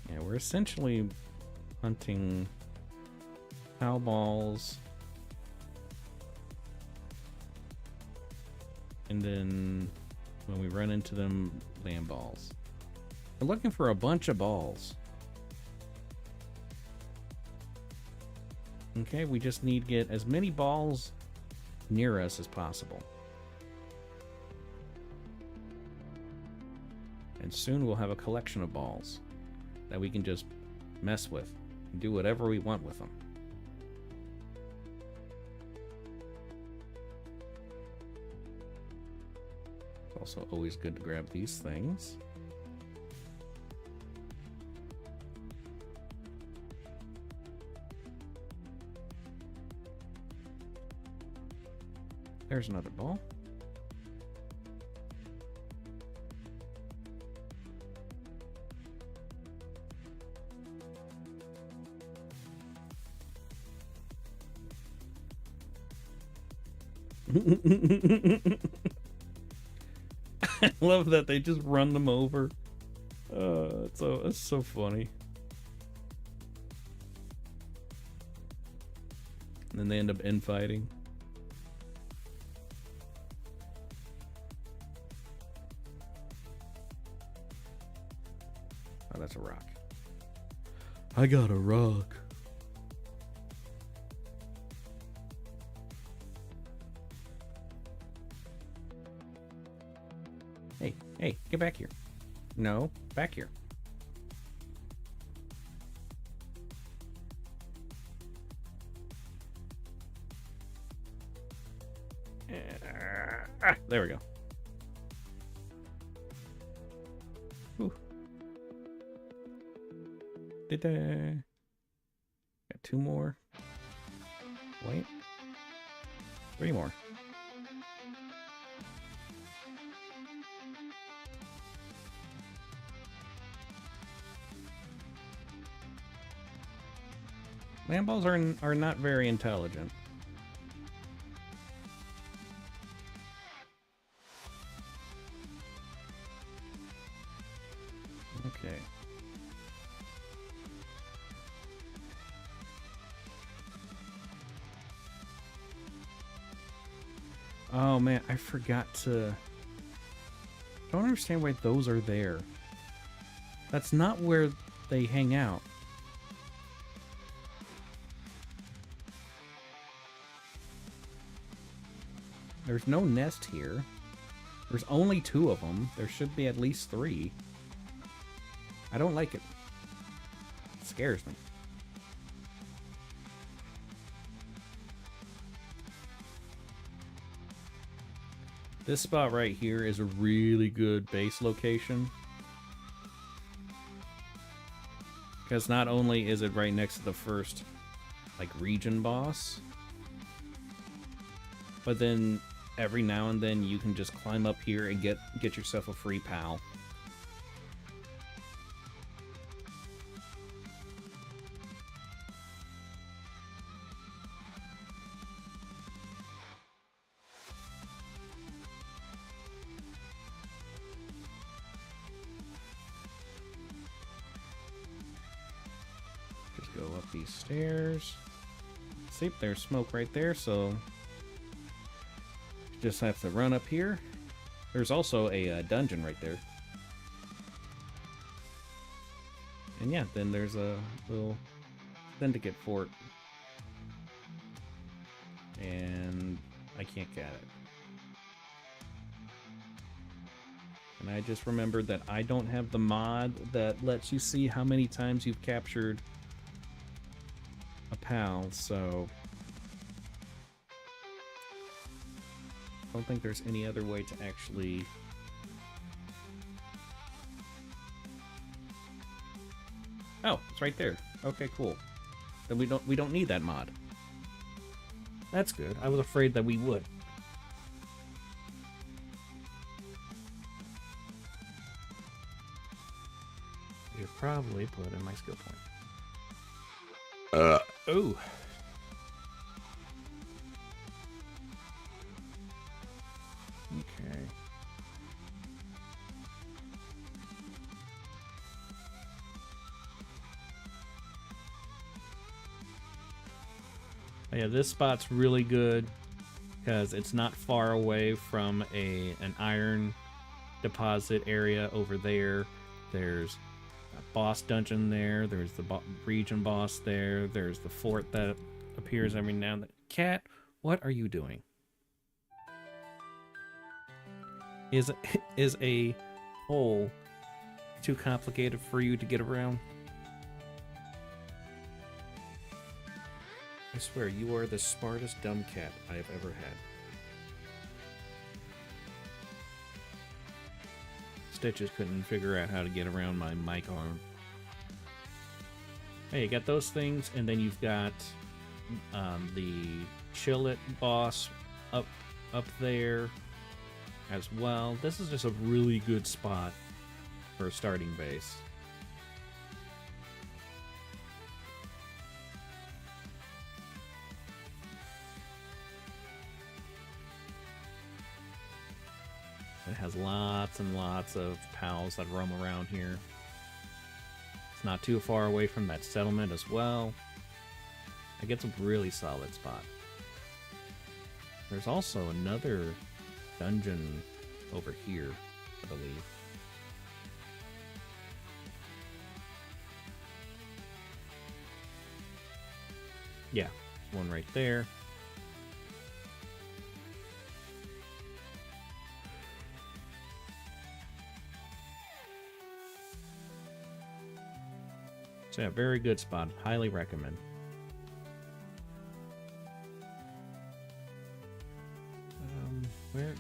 Yeah, we're essentially hunting cow balls, and then when we run into them, lamb balls. We're looking for a bunch of balls. Okay, we just need to get as many balls near us as possible. And soon we'll have a collection of balls that we can just mess with and do whatever we want with them. Also always good to grab these things. There's another ball. I love that they just run them over. It's so funny. And then they end up infighting. Oh, that's a rock. I got a rock. Hey, get back here. No, back here. There we go. Ooh. Got 2 more. Wait. 3 more. Lamb balls are not very intelligent. Okay. Oh man, I forgot to... Don't understand why those are there. That's not where they hang out. There's no nest here. There's only 2 of them. There should be at least 3. I don't like it. It scares me. This spot right here is a really good base location. Because not only is it right next to the first, like, region boss, but then every now and then you can just climb up here and get yourself a free pal. Just go up these stairs. See, there's smoke right there, so just have to run up here. There's also a dungeon right there. And yeah, then there's a little syndicate fort. And I can't get it. And I just remembered that I don't have the mod that lets you see how many times you've captured a PAL, so I don't think there's any other way to actually Oh, it's right there. Okay, cool. Then we don't need that mod. That's good. I was afraid that we would. You probably put in my skill point. Oh. Okay. Yeah, this spot's really good because it's not far away from an iron deposit area over there. There's a boss dungeon there. There's the region boss there. There's the fort that appears every now and then. Cat, what are you doing? Is a hole too complicated for you to get around? I swear, you are the smartest dumb cat I have ever had. Stitches couldn't figure out how to get around my mic arm. Hey, you got those things, and then you've got the Chillet boss up there as well. This is just a really good spot for a starting base. It has lots and lots of pals that roam around here. It's not too far away from that settlement as well. It gets a really solid spot. There's also another dungeon over here, I believe. Yeah, one right there. So yeah, very good spot. Highly recommend. Where is...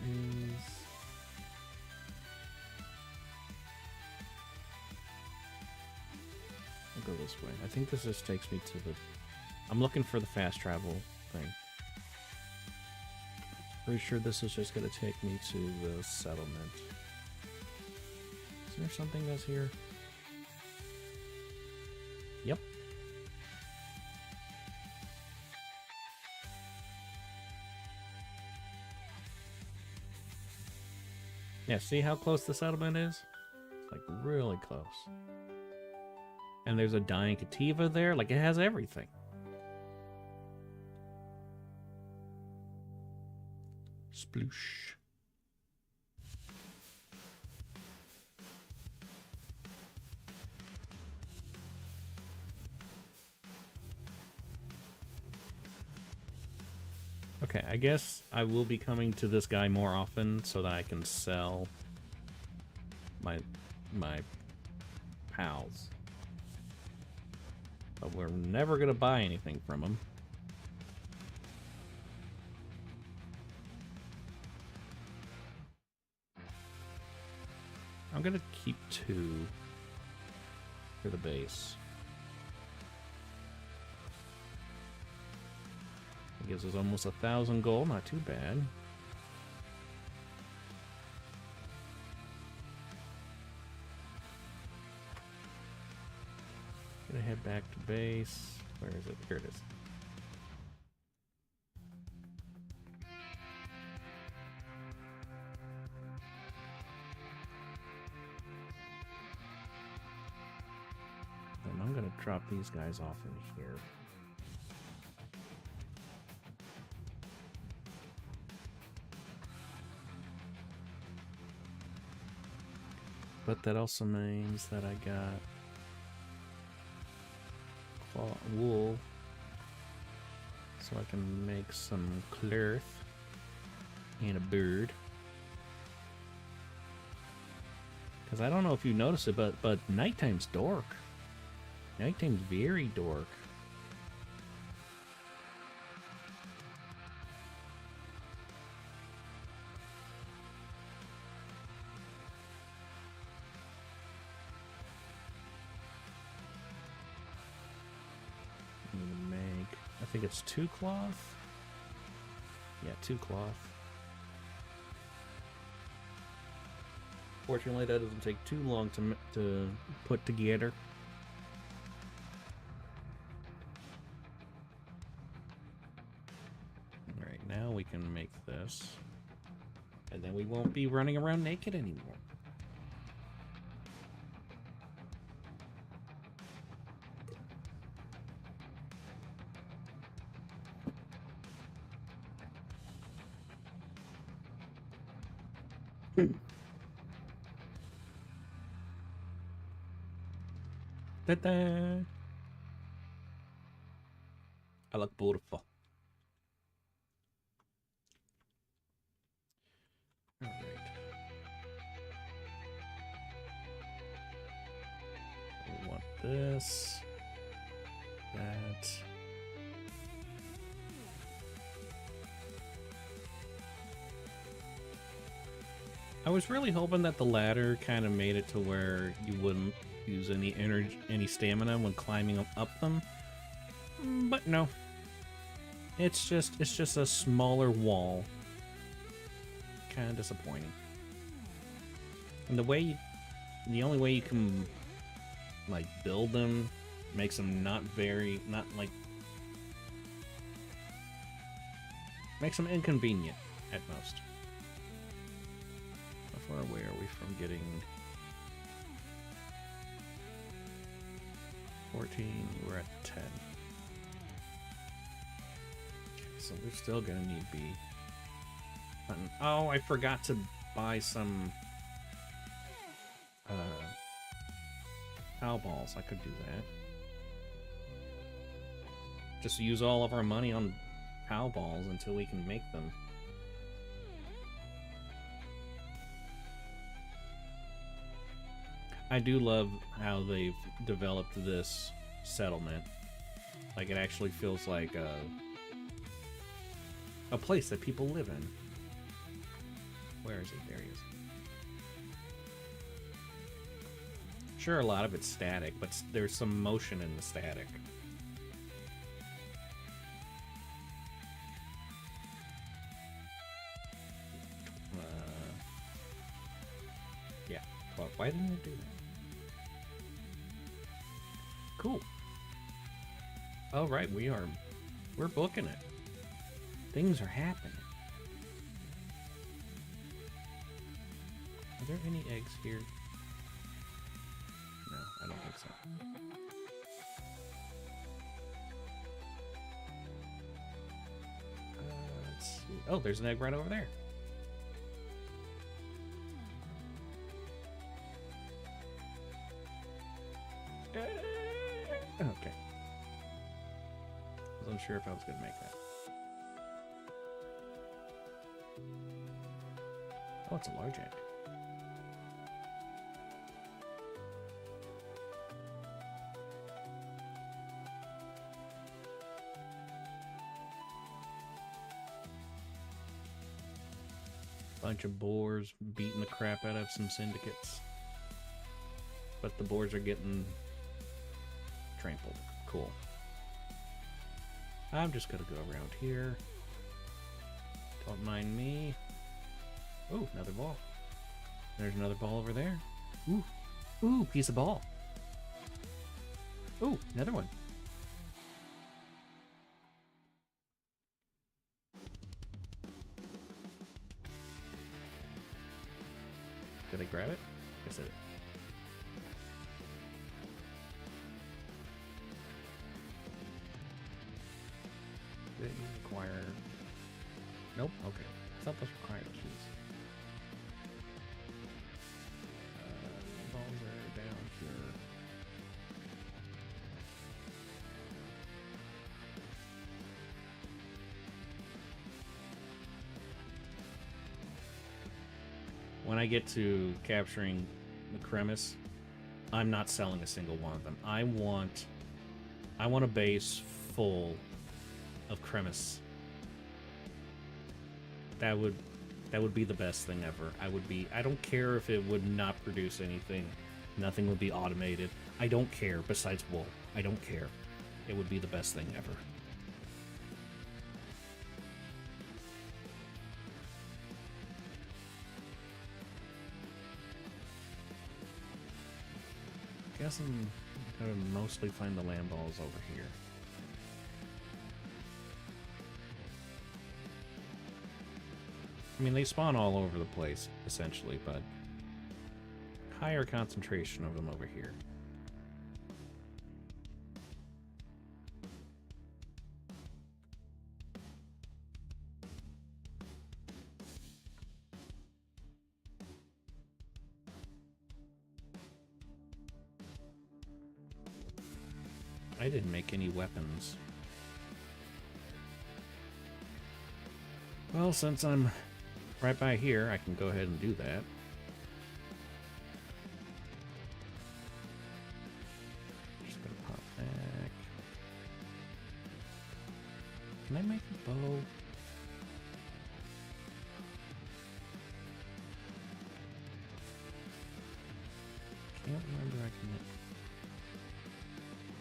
I'll go this way. I think this just takes me to the... I'm looking for the fast travel thing. Pretty sure this is just going to take me to the settlement. Is there something that's here? Yep. Yeah, see how close the settlement is? It's like really close. And there's a dying Kativa there. Like, it has everything. Sploosh. Okay, I guess I will be coming to this guy more often so that I can sell my pals. But we're never gonna buy anything from him. I'm gonna keep 2 for the base. It gives us almost 1,000 gold, not too bad. Gonna head back to base. Where is it? Here it is. Then I'm gonna gonna drop these guys off in here. But that also means that I got wool, so I can make some cloth and a bird. Because I don't know if you notice it, but nighttime's dark. Nighttime's very dark. I think it's 2 cloth. Yeah, 2 cloth. Fortunately, that doesn't take too long to put together. All right, now we can make this, and then we won't be running around naked anymore. Ta-da! I look beautiful. All right. We want this, that. I was really hoping that the ladder kind of made it to where you wouldn't use any energy, any stamina when climbing up them, but no. It's just a smaller wall. Kind of disappointing. And the only way you can like build them makes them makes them inconvenient at most. How far away are we from getting 14? We're at 10. Okay, so we're still gonna need B. Oh, I forgot to buy some PAL balls. I could do that. Just use all of our money on PAL balls until we can make them. I do love how they've developed this settlement. Like, it actually feels like a place that people live in. Where is it? There he is. Sure, a lot of it's static, but there's some motion in the static. Yeah. Why didn't it do that? Cool. All right, we're booking it. Things are happening. Are there any eggs here? No, I don't think so. Let's see. Oh, there's an egg right over there. Okay. I was unsure if I was going to make that. Oh, it's a large egg. Bunch of boars beating the crap out of some syndicates. But the boars are getting trampled. Cool. I'm just gonna go around here. Don't mind me. Ooh, another ball. There's another ball over there. Ooh. Ooh, piece of ball. Ooh, another one. Did I grab it? Yes, I did. require... Nope, okay. I thought those required keys. Balls are down here. When I get to capturing the Cremis, I'm not selling a single one of them. I want a base full of Cremis. That would be the best thing ever. I don't care if it would not produce anything. Nothing would be automated. I don't care, besides wool. I don't care. It would be the best thing ever. I guess I'm gonna mostly find the land balls over here. I mean, they spawn all over the place, essentially, but higher concentration of them over here. I didn't make any weapons. Well, since I'm right by here, I can go ahead and do that. Just gonna pop back. Can I make a bow? Can't remember I can make...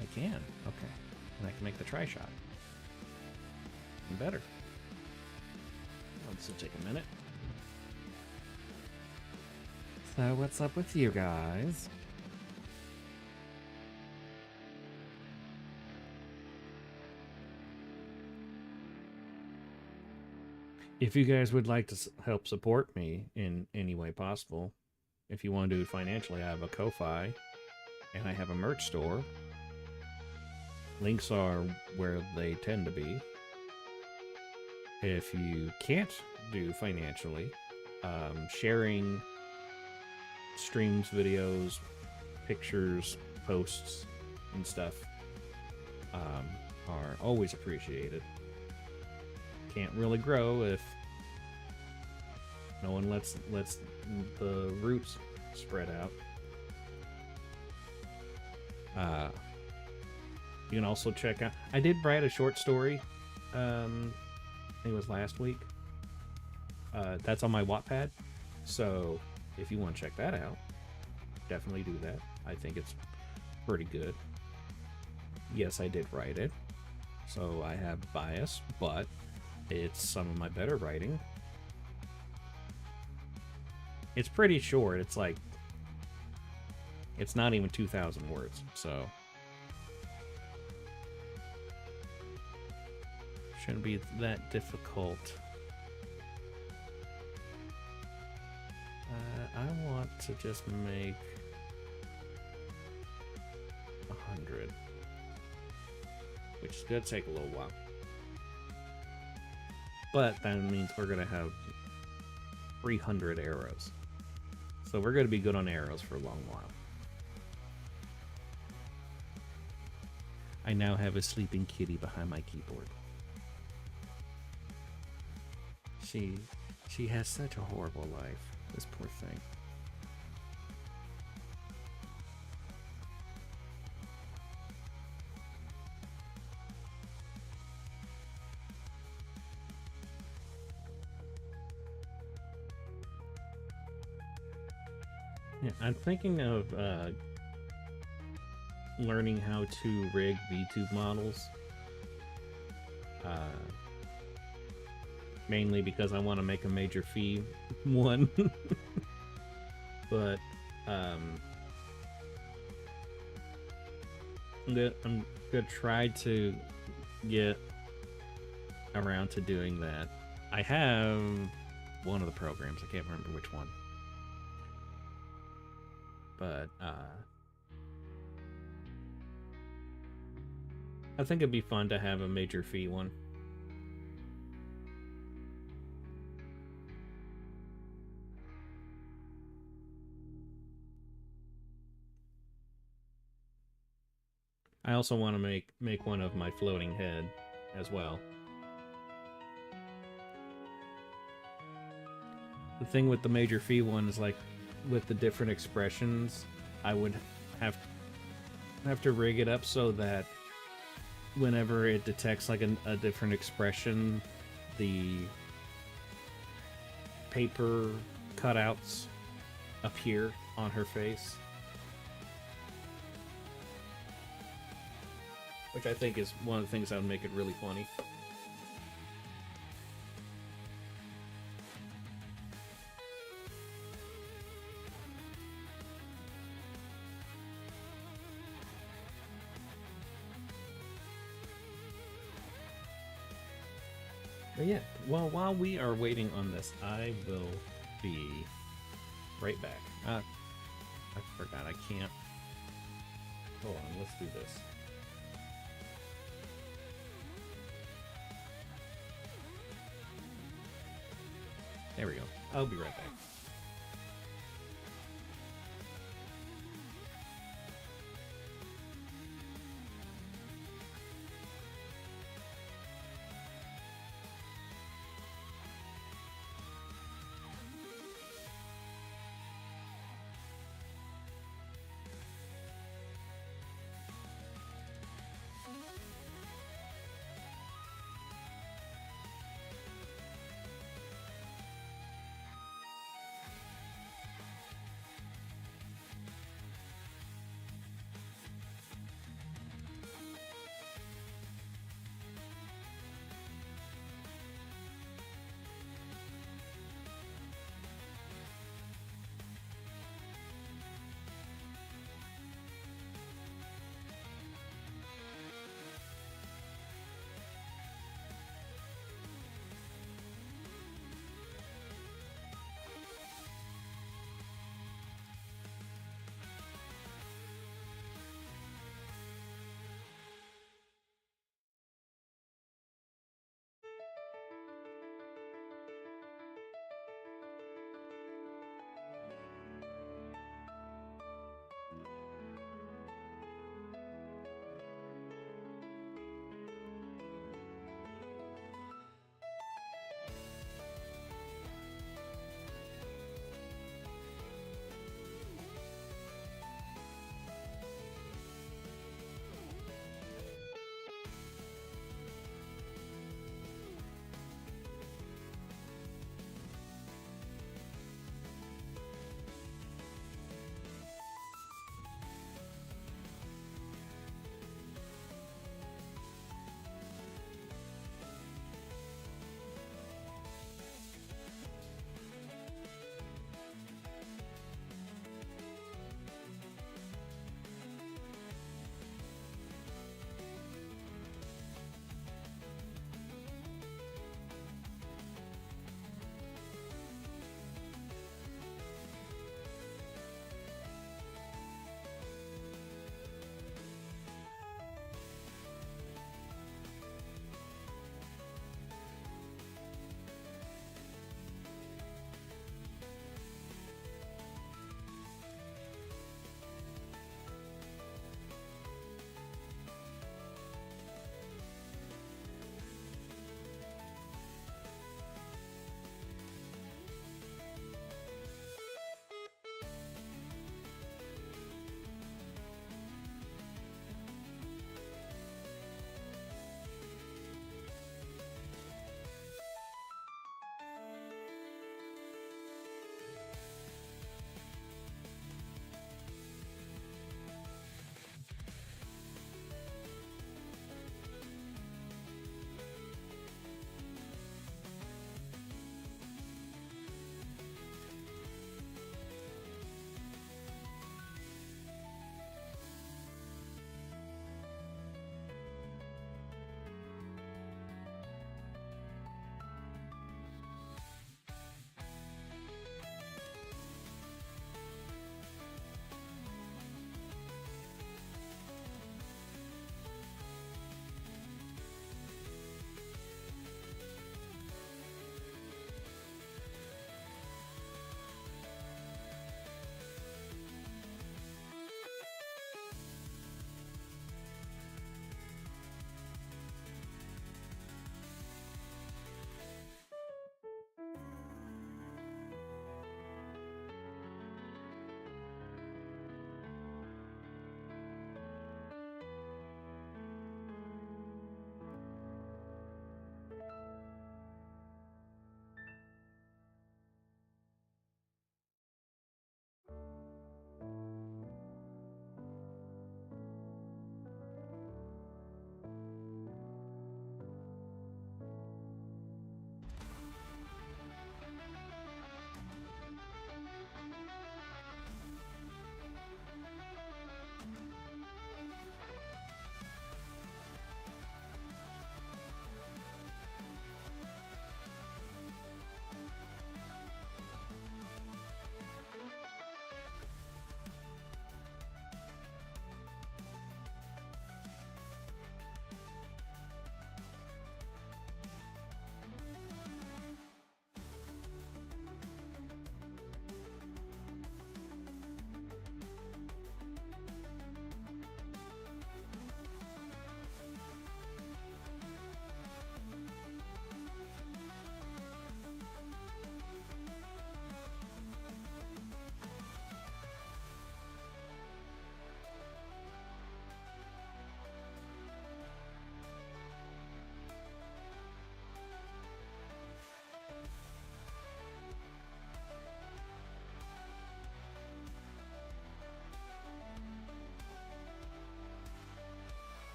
I can. Okay. And I can make the tri-shot. Even better. Oh, this will take a minute. So, what's up with you guys? If you guys would like to help support me in any way possible, if you want to do it financially, I have a Ko-Fi and I have a merch store. Links are where they tend to be. If you can't do financially, sharing streams, videos, pictures, posts, and stuff are always appreciated. Can't really grow if no one lets the roots spread out. You can also check out... I did write a short story. I think it was last week. That's on my Wattpad. So if you want to check that out, definitely do that. I think it's pretty good. Yes, I did write it. So I have bias, but it's some of my better writing. It's pretty short. It's like... It's not even 2,000 words, so... Shouldn't be that difficult. I want to just make 100, which is going to take a little while. But that means we're going to have 300 arrows. So we're going to be good on arrows for a long while. I now have a sleeping kitty behind my keyboard. She has such a horrible life, this poor thing. Yeah, I'm thinking of learning how to rig VTube models. Mainly because I want to make a major fee one. But I'm gonna try to get around to doing that. I have one of the programs, I can't remember which one. But I think it'd be fun to have a major fee one. I also want to make one of my floating head as well. The thing with the major fee one is, like, with the different expressions, I would have to rig it up so that whenever it detects like a different expression, the paper cutouts appear on her face, which I think is one of the things that would make it really funny. But yeah, well, while we are waiting on this, I will be right back. I forgot I can't. Hold on, let's do this. There we go. I'll be right back.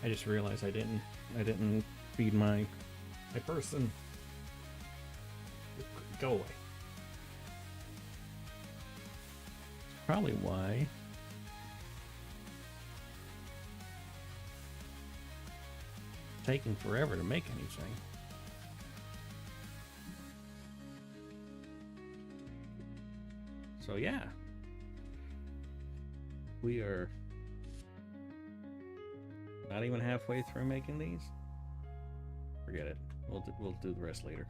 I just realized I didn't feed my person. Go away. Probably why. It's taking forever to make anything. So yeah. We are not even halfway through making these. Forget it. We'll do the rest later.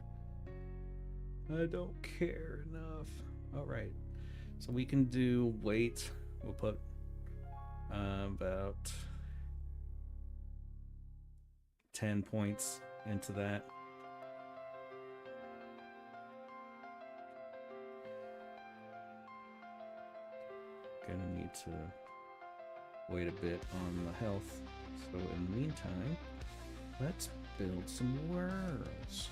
I don't care enough. All right. So we can do weight. We'll put about 10 points into that. Gonna need to wait a bit on the health. So in the meantime, let's build some worlds.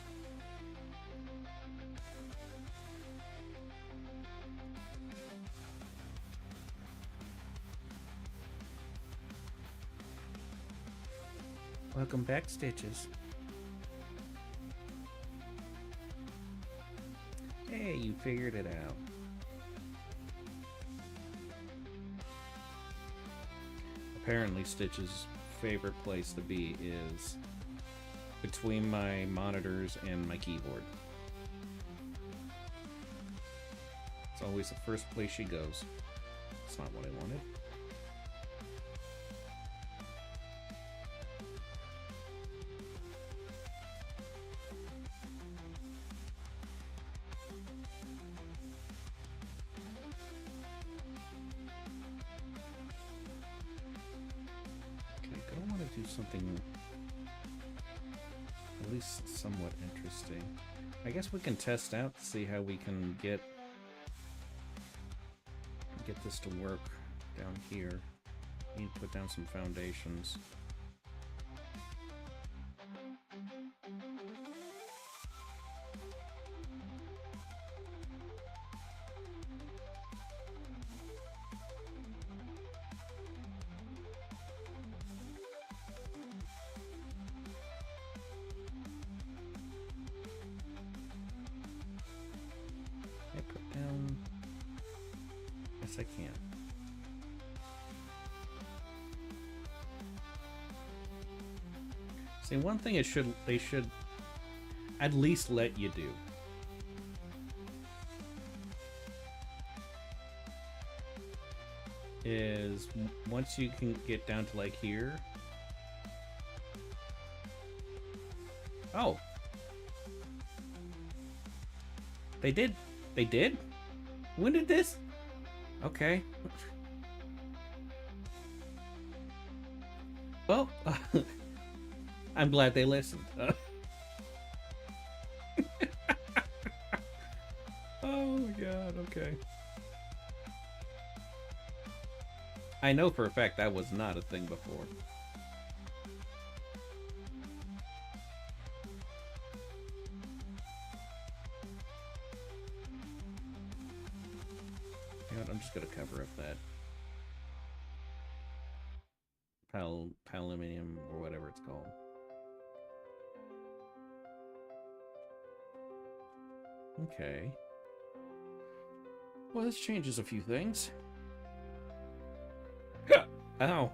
Welcome back, Stitches. Hey, you figured it out. Apparently Stitch's favorite place to be is between my monitors and my keyboard. It's always the first place she goes. It's not what I wanted. Something at least somewhat interesting. I guess we can test out to see how we can get this to work down here. We need to put down some foundations. I can. See, one thing they should at least let you do is once you can get down to like here. Oh. They did. They did? When did this? Okay. Well, I'm glad they listened. Oh my god, okay. I know for a fact that was not a thing before. You know what, I'm just gonna cover up that paluminium or whatever it's called. Okay. Well, this changes a few things. Ow.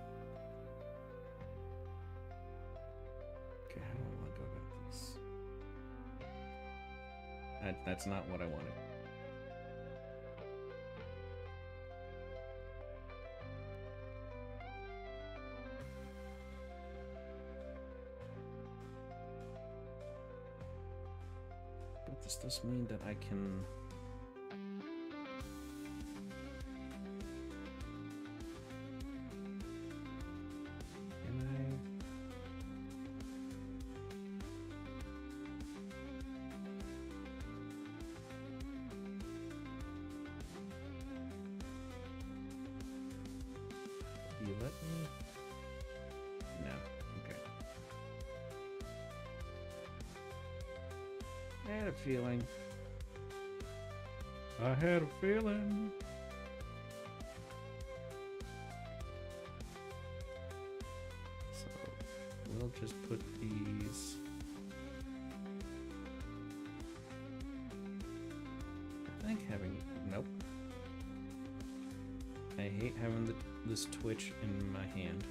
Okay, how do I want to go about this? That's not what I wanted. But this does mean that I can... You let me? No. Okay. I had a feeling. I had a feeling. So we'll just put these. I think having. Nope. I hate having this twitch in my hand.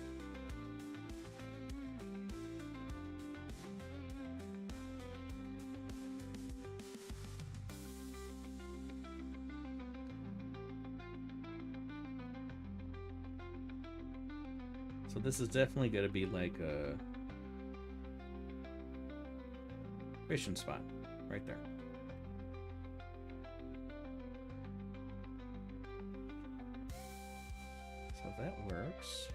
So this is definitely going to be like a fishing spot right there. So that works.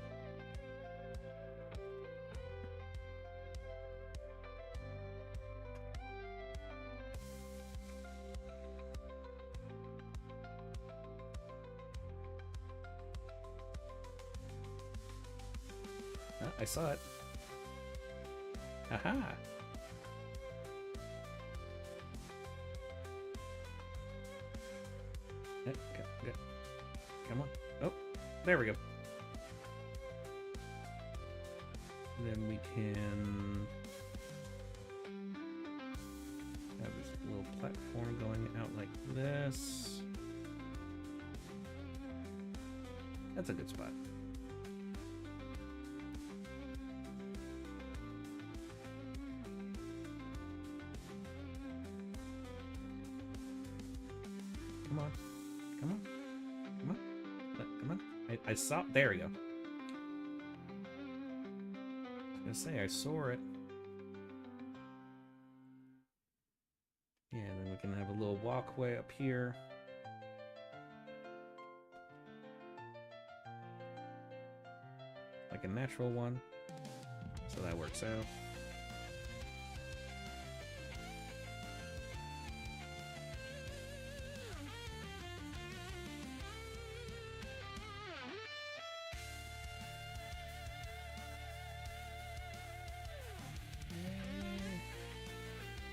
Ah, I saw it. Aha! Come on. Oh, there we go. Then we can have this little platform going out like this. That's a good spot. Come on. Come on. Come on. Come on. I saw... There we go. I was gonna say, I saw it. Yeah, then we can have a little walkway up here. Like a natural one. So that works out.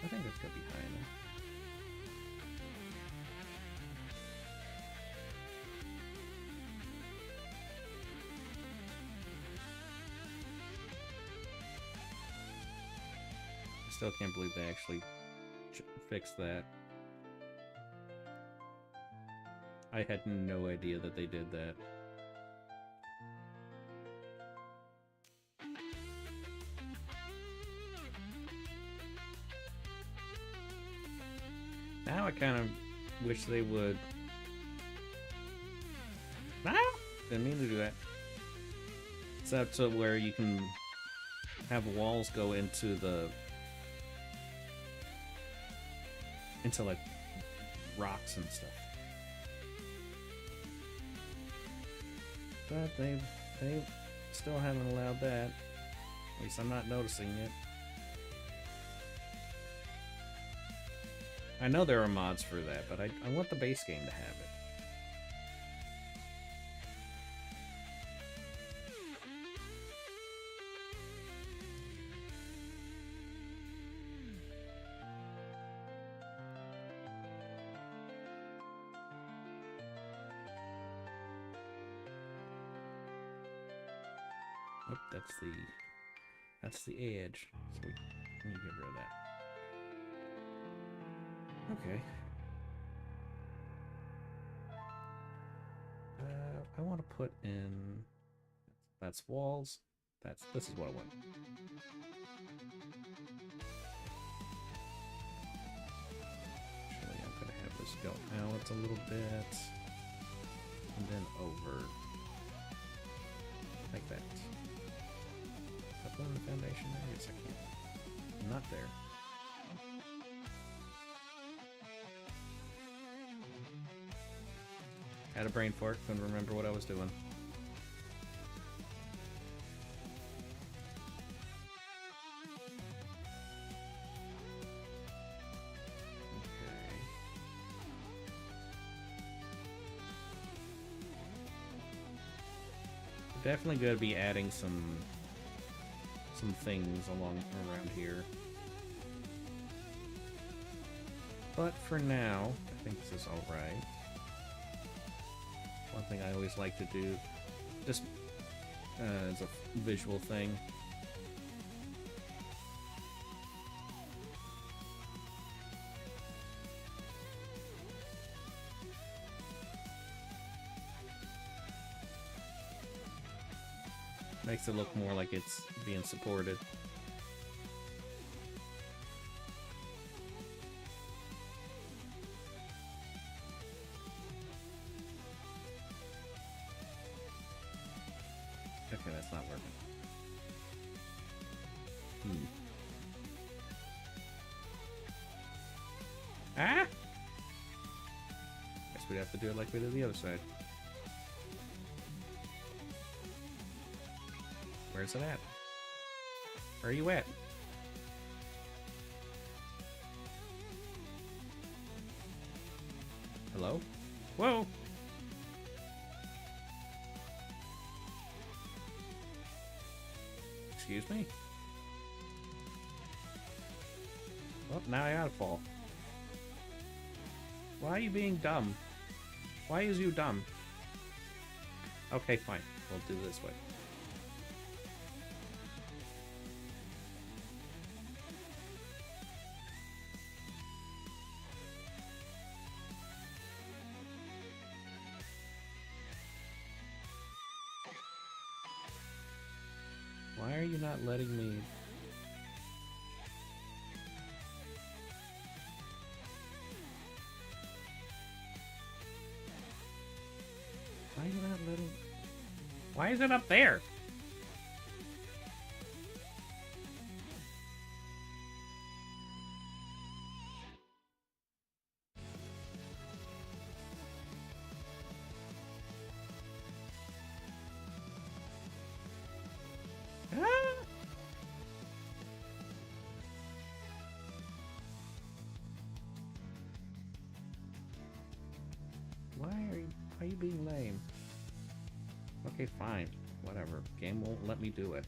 I think that's gonna be high enough. I still can't believe they actually fixed that. I had no idea that they did that. Now I kind of wish they would. Ah! Didn't mean to do that. It's up to where you can have walls go into like rocks and stuff. But they still haven't allowed that. At least I'm not noticing it. I know there are mods for that, but I want the base game to have it. Oh, that's the edge. So we need to get rid of that. Okay. I want to put in. That's walls. This is what I want. Actually, I'm gonna have this go out a little bit, and then over, like that. Can I put in the foundation there? Yes, I can. Not there. Had a brain fart, couldn't remember what I was doing. Okay. We're definitely going to be adding some things around here. But for now, I think this is alright. One thing I always like to do, just as a visual thing. Makes it look more like it's being supported. Okay, that's not working. Ah! Guess we'd have to do it like we did the other side. Where's it at? Where are you at? Hello? Whoa! Excuse me? Well, now I gotta fall. Why are you being dumb? Why is you dumb? Okay, fine. We'll do it this way. Why are you not letting me... Why are you not letting... Why is it up there? Why are you being lame? Okay, fine. Whatever. Game won't let me do it.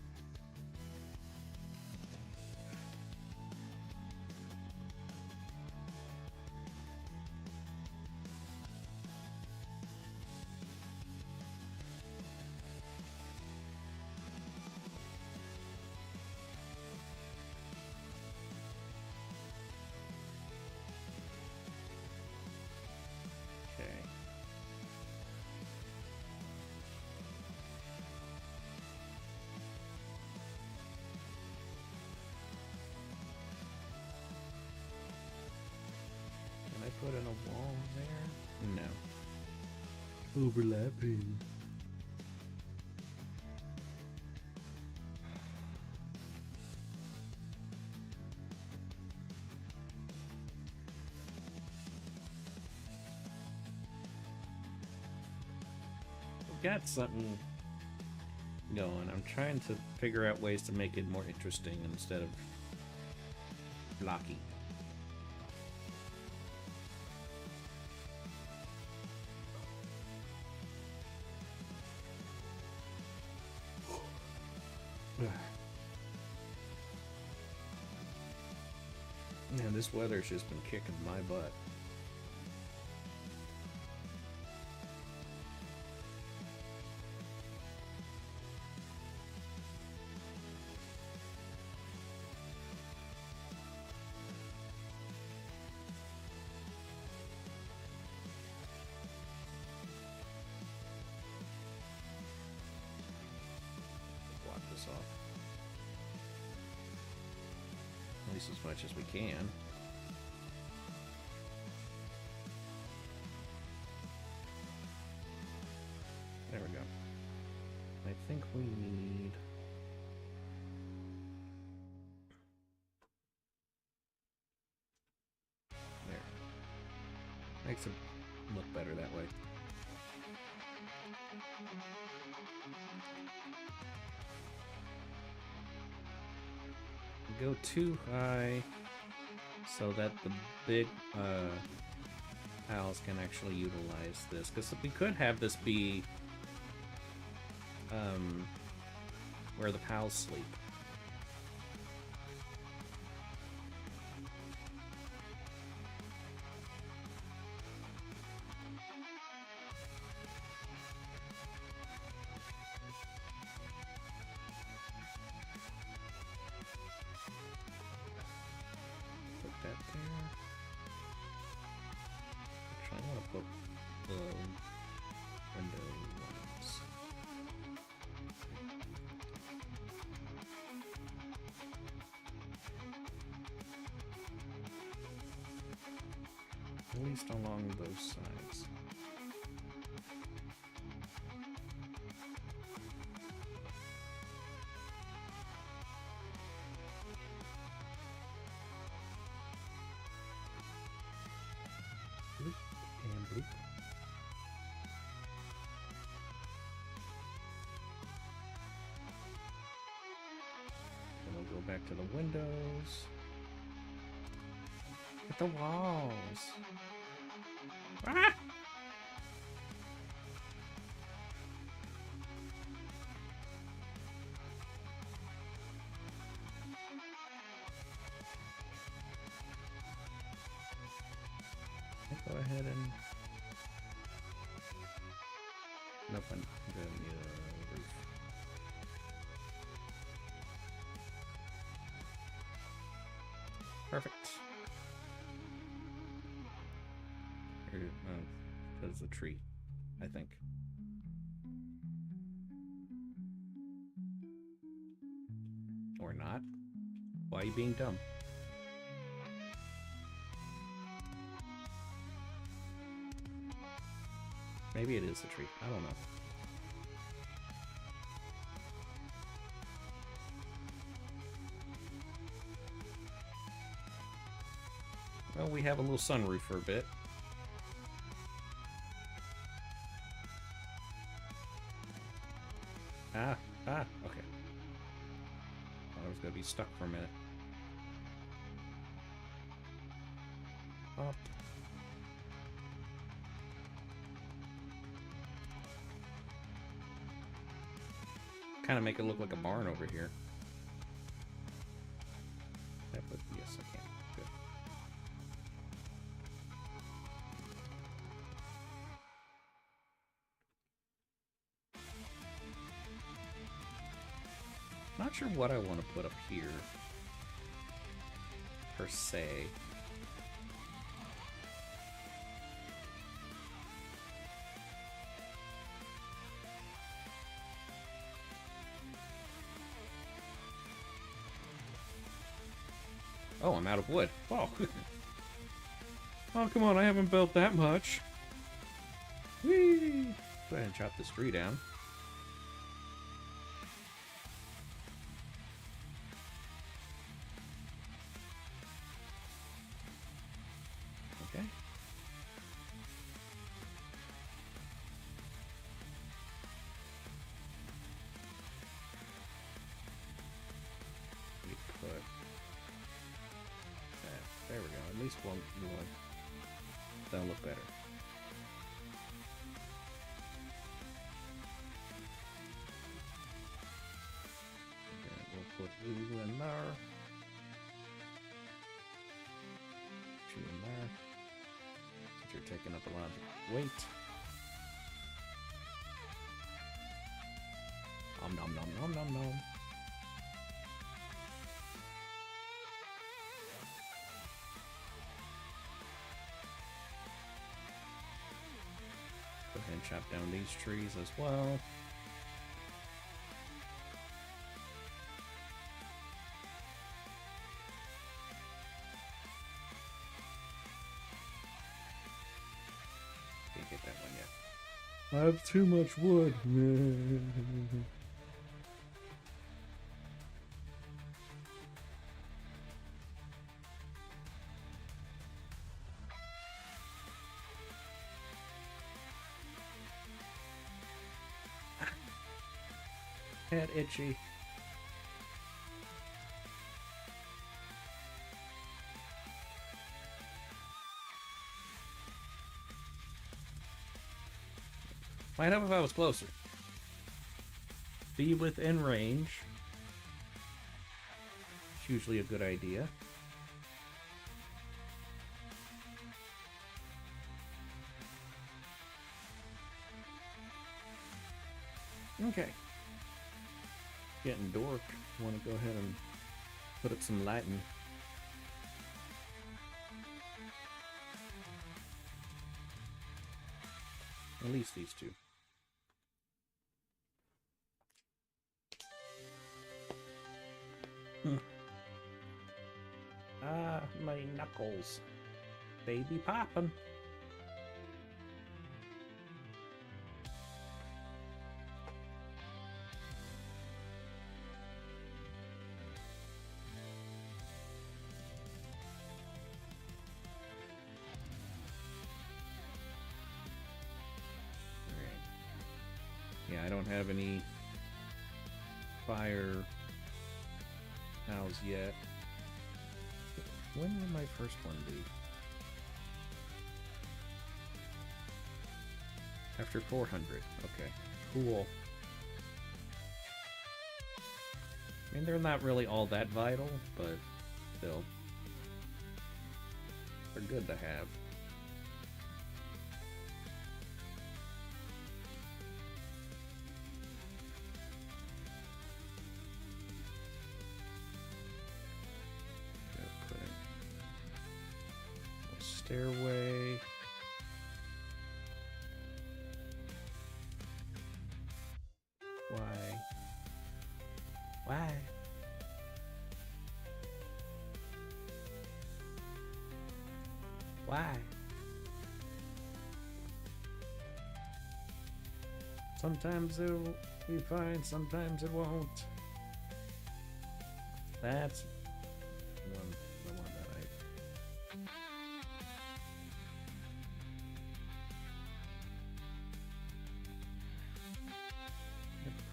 Put in a wall there? No. Overlapping. got something going. I'm trying to figure out ways to make it more interesting instead of blocky. Man, this weather's just been kicking my butt. Block this off. At least as much as we can. There we go. I think we need... There. Makes it look better that way. Go too high so that the big pals can actually utilize this, because we could have this be where the pals sleep. At least along those sides. Bloop and bloop. Then we'll go back to the windows. At the walls. Ah! Go ahead and... Nope, I'm gonna need a roof. Perfect. That's the tree, I think. Or not. Why are you being dumb? Maybe it is the tree. I don't know. Well, we have a little sunroof for a bit. Okay. I was gonna be stuck for a minute. Up. Kind of make it look like a barn over here. Yes, I can. Good. Not sure what I want to put up here, per se. Oh, I'm out of wood. Oh. Oh, come on, I haven't built that much. Whee! Go ahead and chop this tree down. least that'll look better. And we'll put you in there. You in there. Since you're taking up a lot of weight. Nom nom nom nom nom nom. Go ahead and chop down these trees as well. Didn't get that one yet. I have too much wood. Head itchy. Might have if I was closer. Be within range. It's usually a good idea. Okay. Getting dork. Want to go ahead and put up some lighting. At least these two. Ah, my knuckles. Baby poppin'. Yeah, I don't have any fire house yet. When will my first one be? After 400. Okay, cool. I mean, they're not really all that vital, but still. They're good to have. Stairway. Why? Why? Why? Sometimes it'll be fine, sometimes it won't. That's the one that I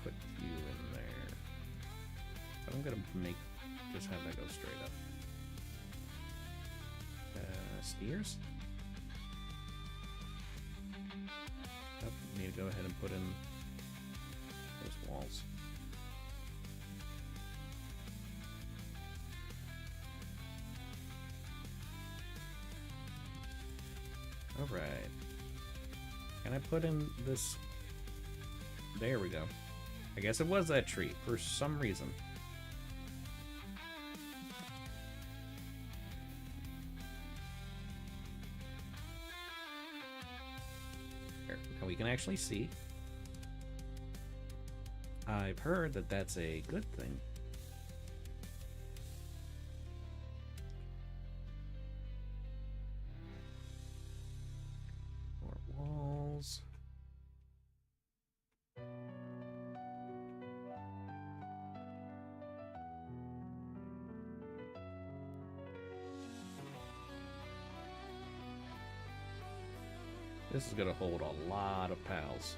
put you in there. I'm gonna just have that go straight up. Steers? Oh, need to go ahead and put in those walls. Alright. Can I put in this? There we go. I guess it was that tree for some reason. Here, now we can actually see. I've heard that that's a good thing. This is gonna hold a lot of pals.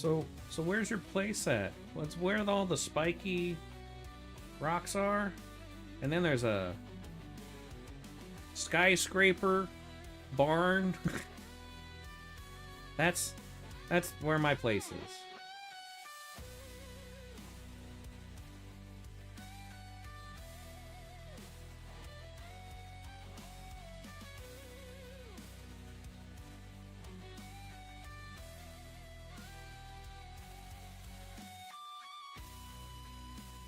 So where's your place at? What's where all the spiky rocks are? And then there's a skyscraper barn. That's where my place is.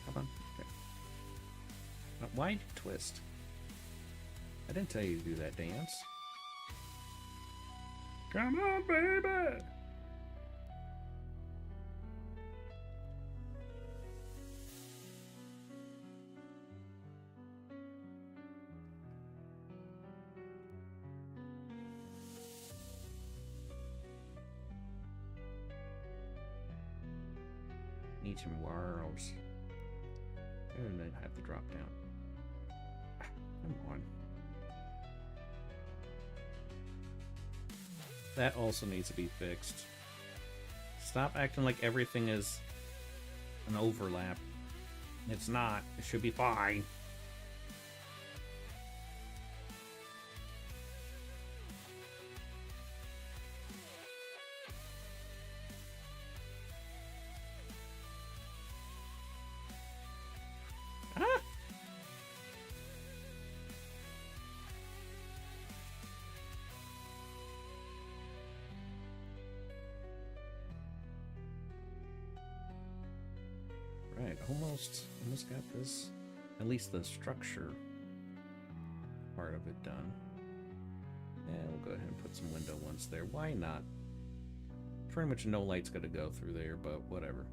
Come on. Okay. Why'd you twist? I didn't tell you to do that dance. Come on, baby! Need some worlds. And then have to drop down. Come on. That also needs to be fixed. Stop acting like everything is an overlap. It's not. It should be fine. Ah! Right, almost got this, at least the structure part of it done. Yeah, we'll go ahead and put some window ones there. Why not? Pretty much no light's gonna go through there, but whatever.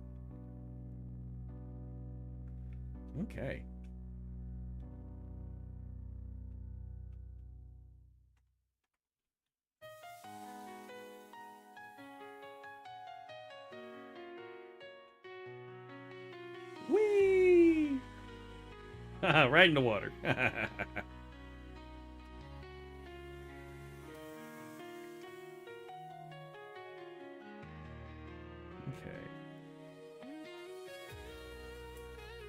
Okay. Whee! Right in the water. Okay.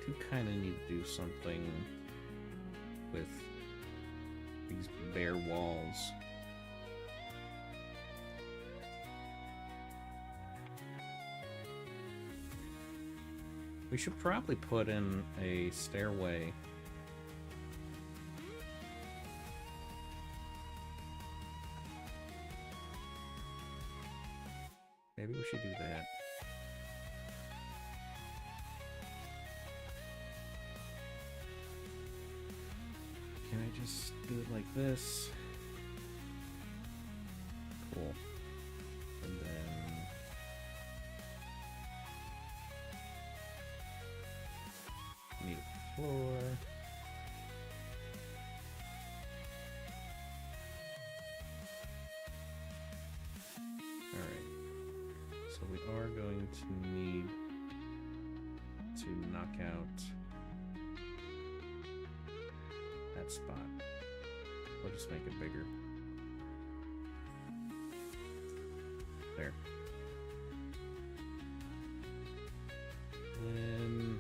Do kind of need to do something with these bare walls. We should probably put in a stairway. Maybe we should do that. Can I just do it like this? Cool. And then... need a floor. Alright. So we are going to need to knock out that spot. We'll just make it bigger. There. Then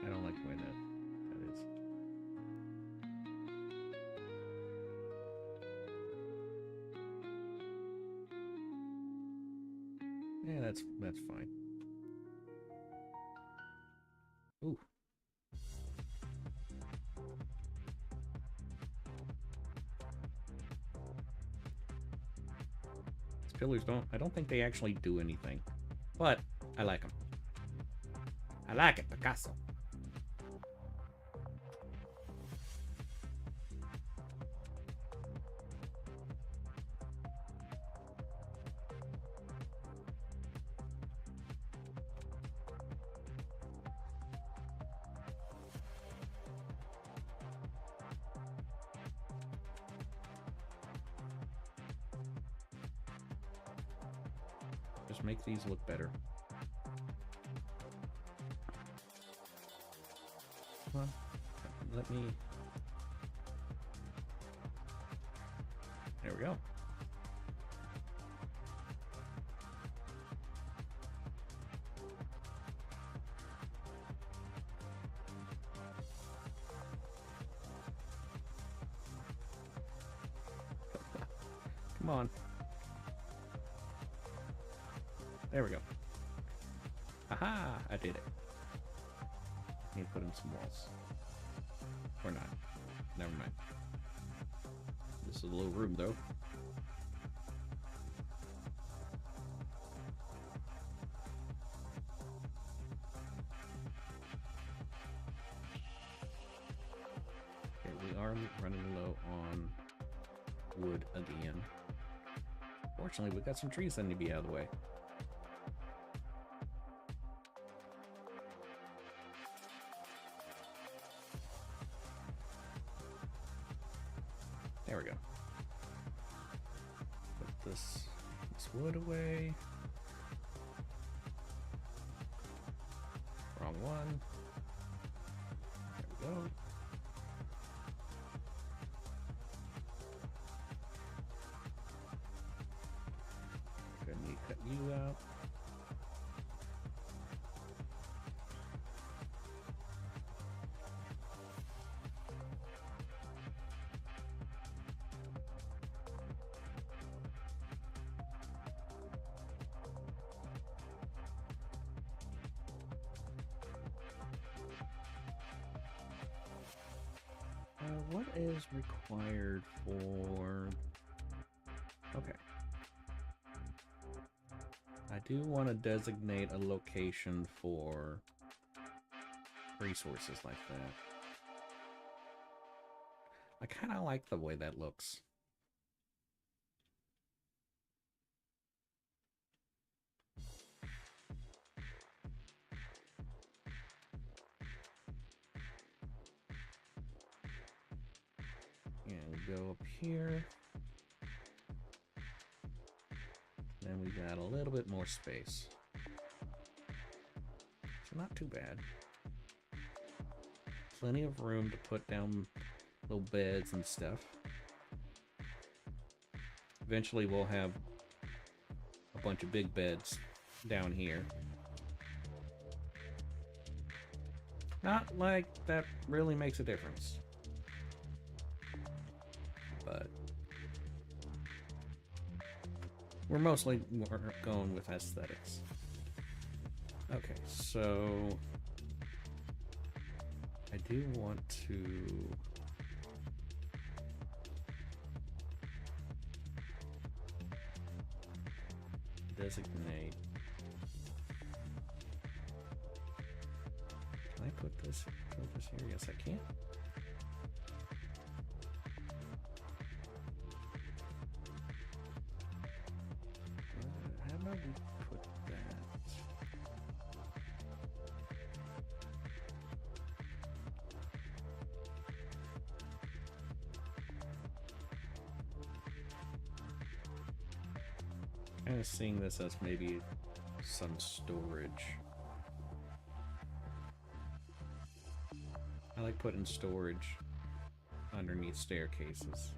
I don't like the way that is. Yeah, that's fine. Ooh. These pillars I don't think they actually do anything. But I like them. I like it, Picasso. Just make these look better. Come on. Let me... There we go. Come on. There we go. Aha! I did it. Need to put in some walls. Or not. Never mind. This is a little room, though. Okay, we are running low on wood again. Fortunately, we got some trees that need to be out of the way. There we go. Put this wood away. Wrong one. There we go. Gonna need to cut you out. What is required for... Okay. I do want to designate a location for resources like that. I kind of like the way that looks. And we go up here. Then we got a little bit more space. So not too bad. Plenty of room to put down little beds and stuff. Eventually we'll have a bunch of big beds down here. Not like that really makes a difference. But we're mostly going with aesthetics. Okay, so I do want to designate. Can I put this here? Yes, I can. How about we put that? Kind of seeing this as maybe some storage. I like putting storage underneath staircases.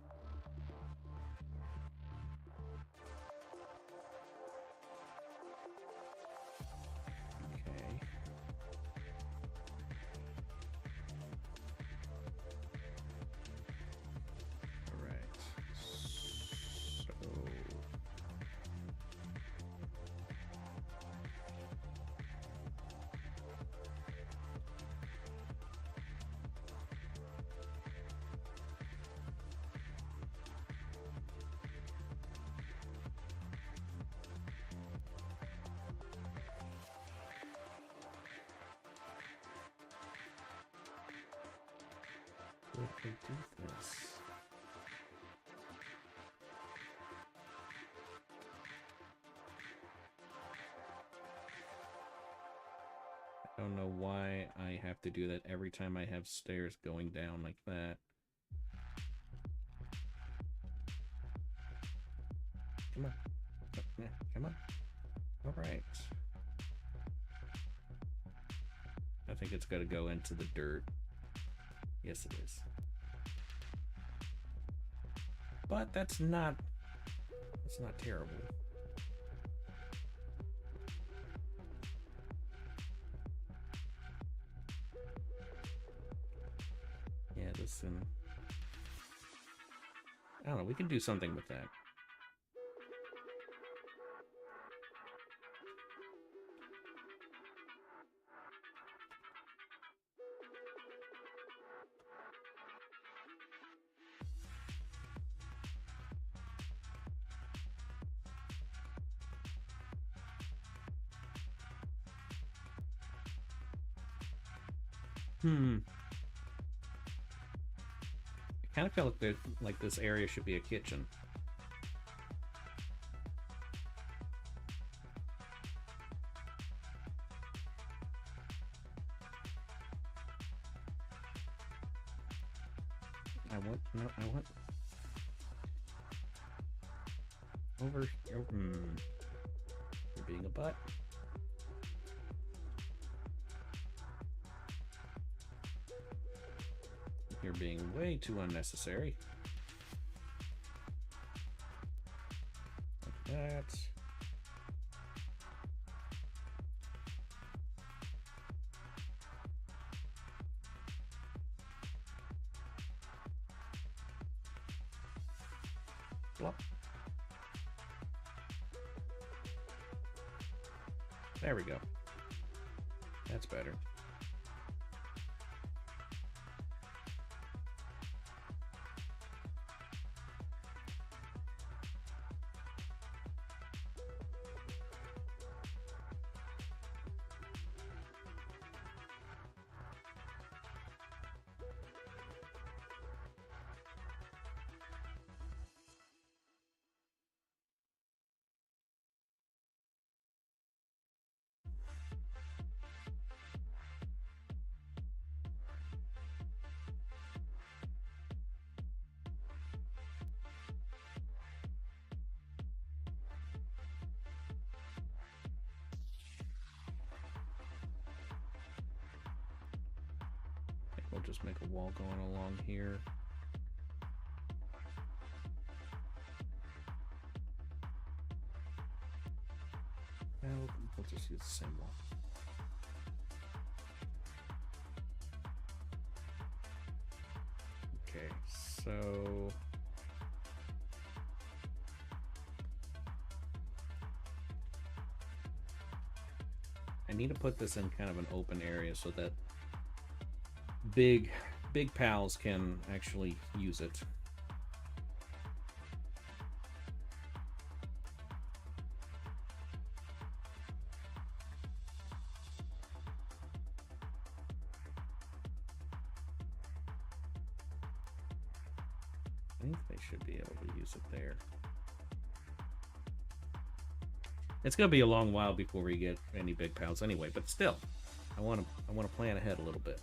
Okay. All right. So if we do this, I don't know why I have to do that every time I have stairs going down like that. Come on. Oh, yeah, come on. Oh. right. I think it's got to go into the dirt. Yes, it is. But that's not terrible. Yeah, this and I don't know, we can do something with that. I kind of feel like this area should be a kitchen. I want over. You're being a butt. You're being way too unnecessary. Like that. Plop. There we go. That's better. We'll just make a wall going along here. And we'll just use the same wall. Okay, so I need to put this in kind of an open area so that big pals can actually use it. I think they should be able to use it there. It's gonna be a long while before we get any big pals anyway, but still, I want to plan ahead a little bit.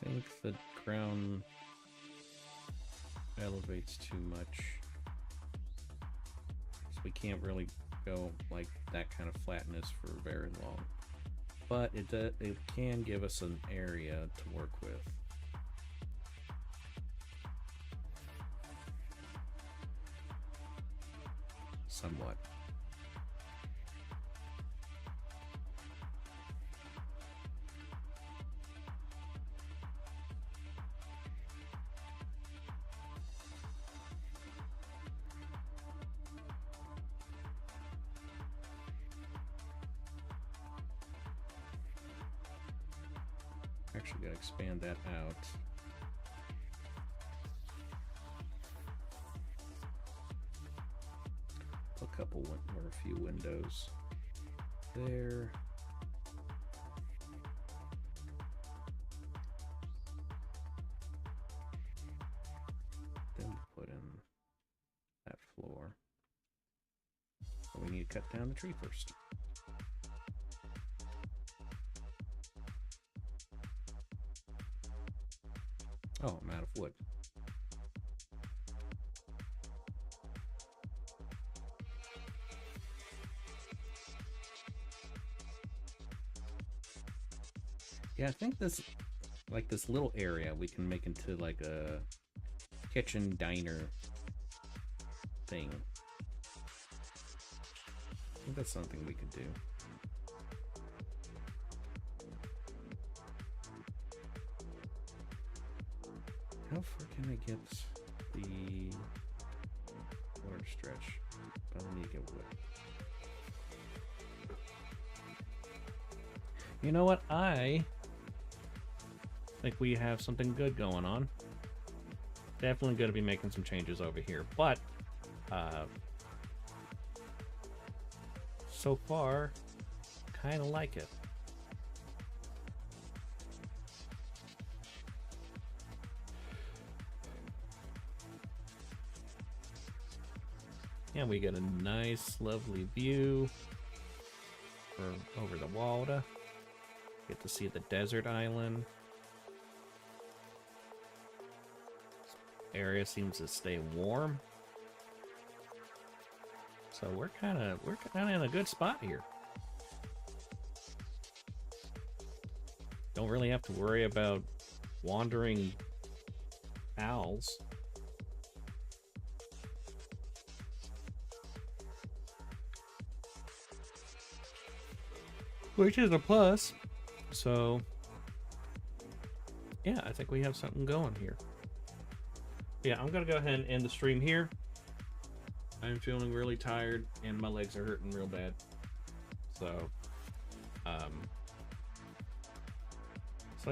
I think the ground elevates too much, so we can't really go like that kind of flatness for very long. But it can give us an area to work with. Somewhat. Actually, gotta expand that out. A couple or a few windows there. Then put in that floor. We need to cut down the tree first. Oh, I'm out of wood. Yeah, I think this, like this little area, we can make into like a kitchen diner thing. I think that's something we could do. How far can I get the large stretch? But I need to get wood. You know what? I think we have something good going on. Definitely going to be making some changes over here, but so far, kind of like it. And we get a nice, lovely view over the water. Get to see the desert island. This area seems to stay warm. So we're kind of in a good spot here. Don't really have to worry about wandering owls. Which is a plus. So yeah, I think we have something going here. Yeah, I'm gonna go ahead and end the stream here. I'm feeling really tired and my legs are hurting real bad. So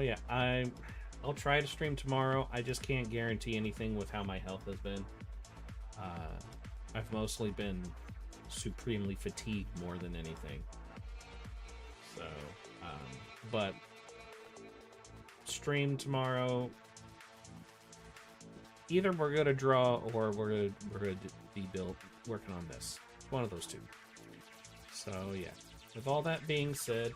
yeah, I'll try to stream tomorrow. I just can't guarantee anything with how my health has been. I've mostly been supremely fatigued more than anything. So, but stream tomorrow. Either we're gonna draw or we're gonna be working on this. One of those two. So yeah. With all that being said,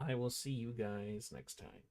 I will see you guys next time.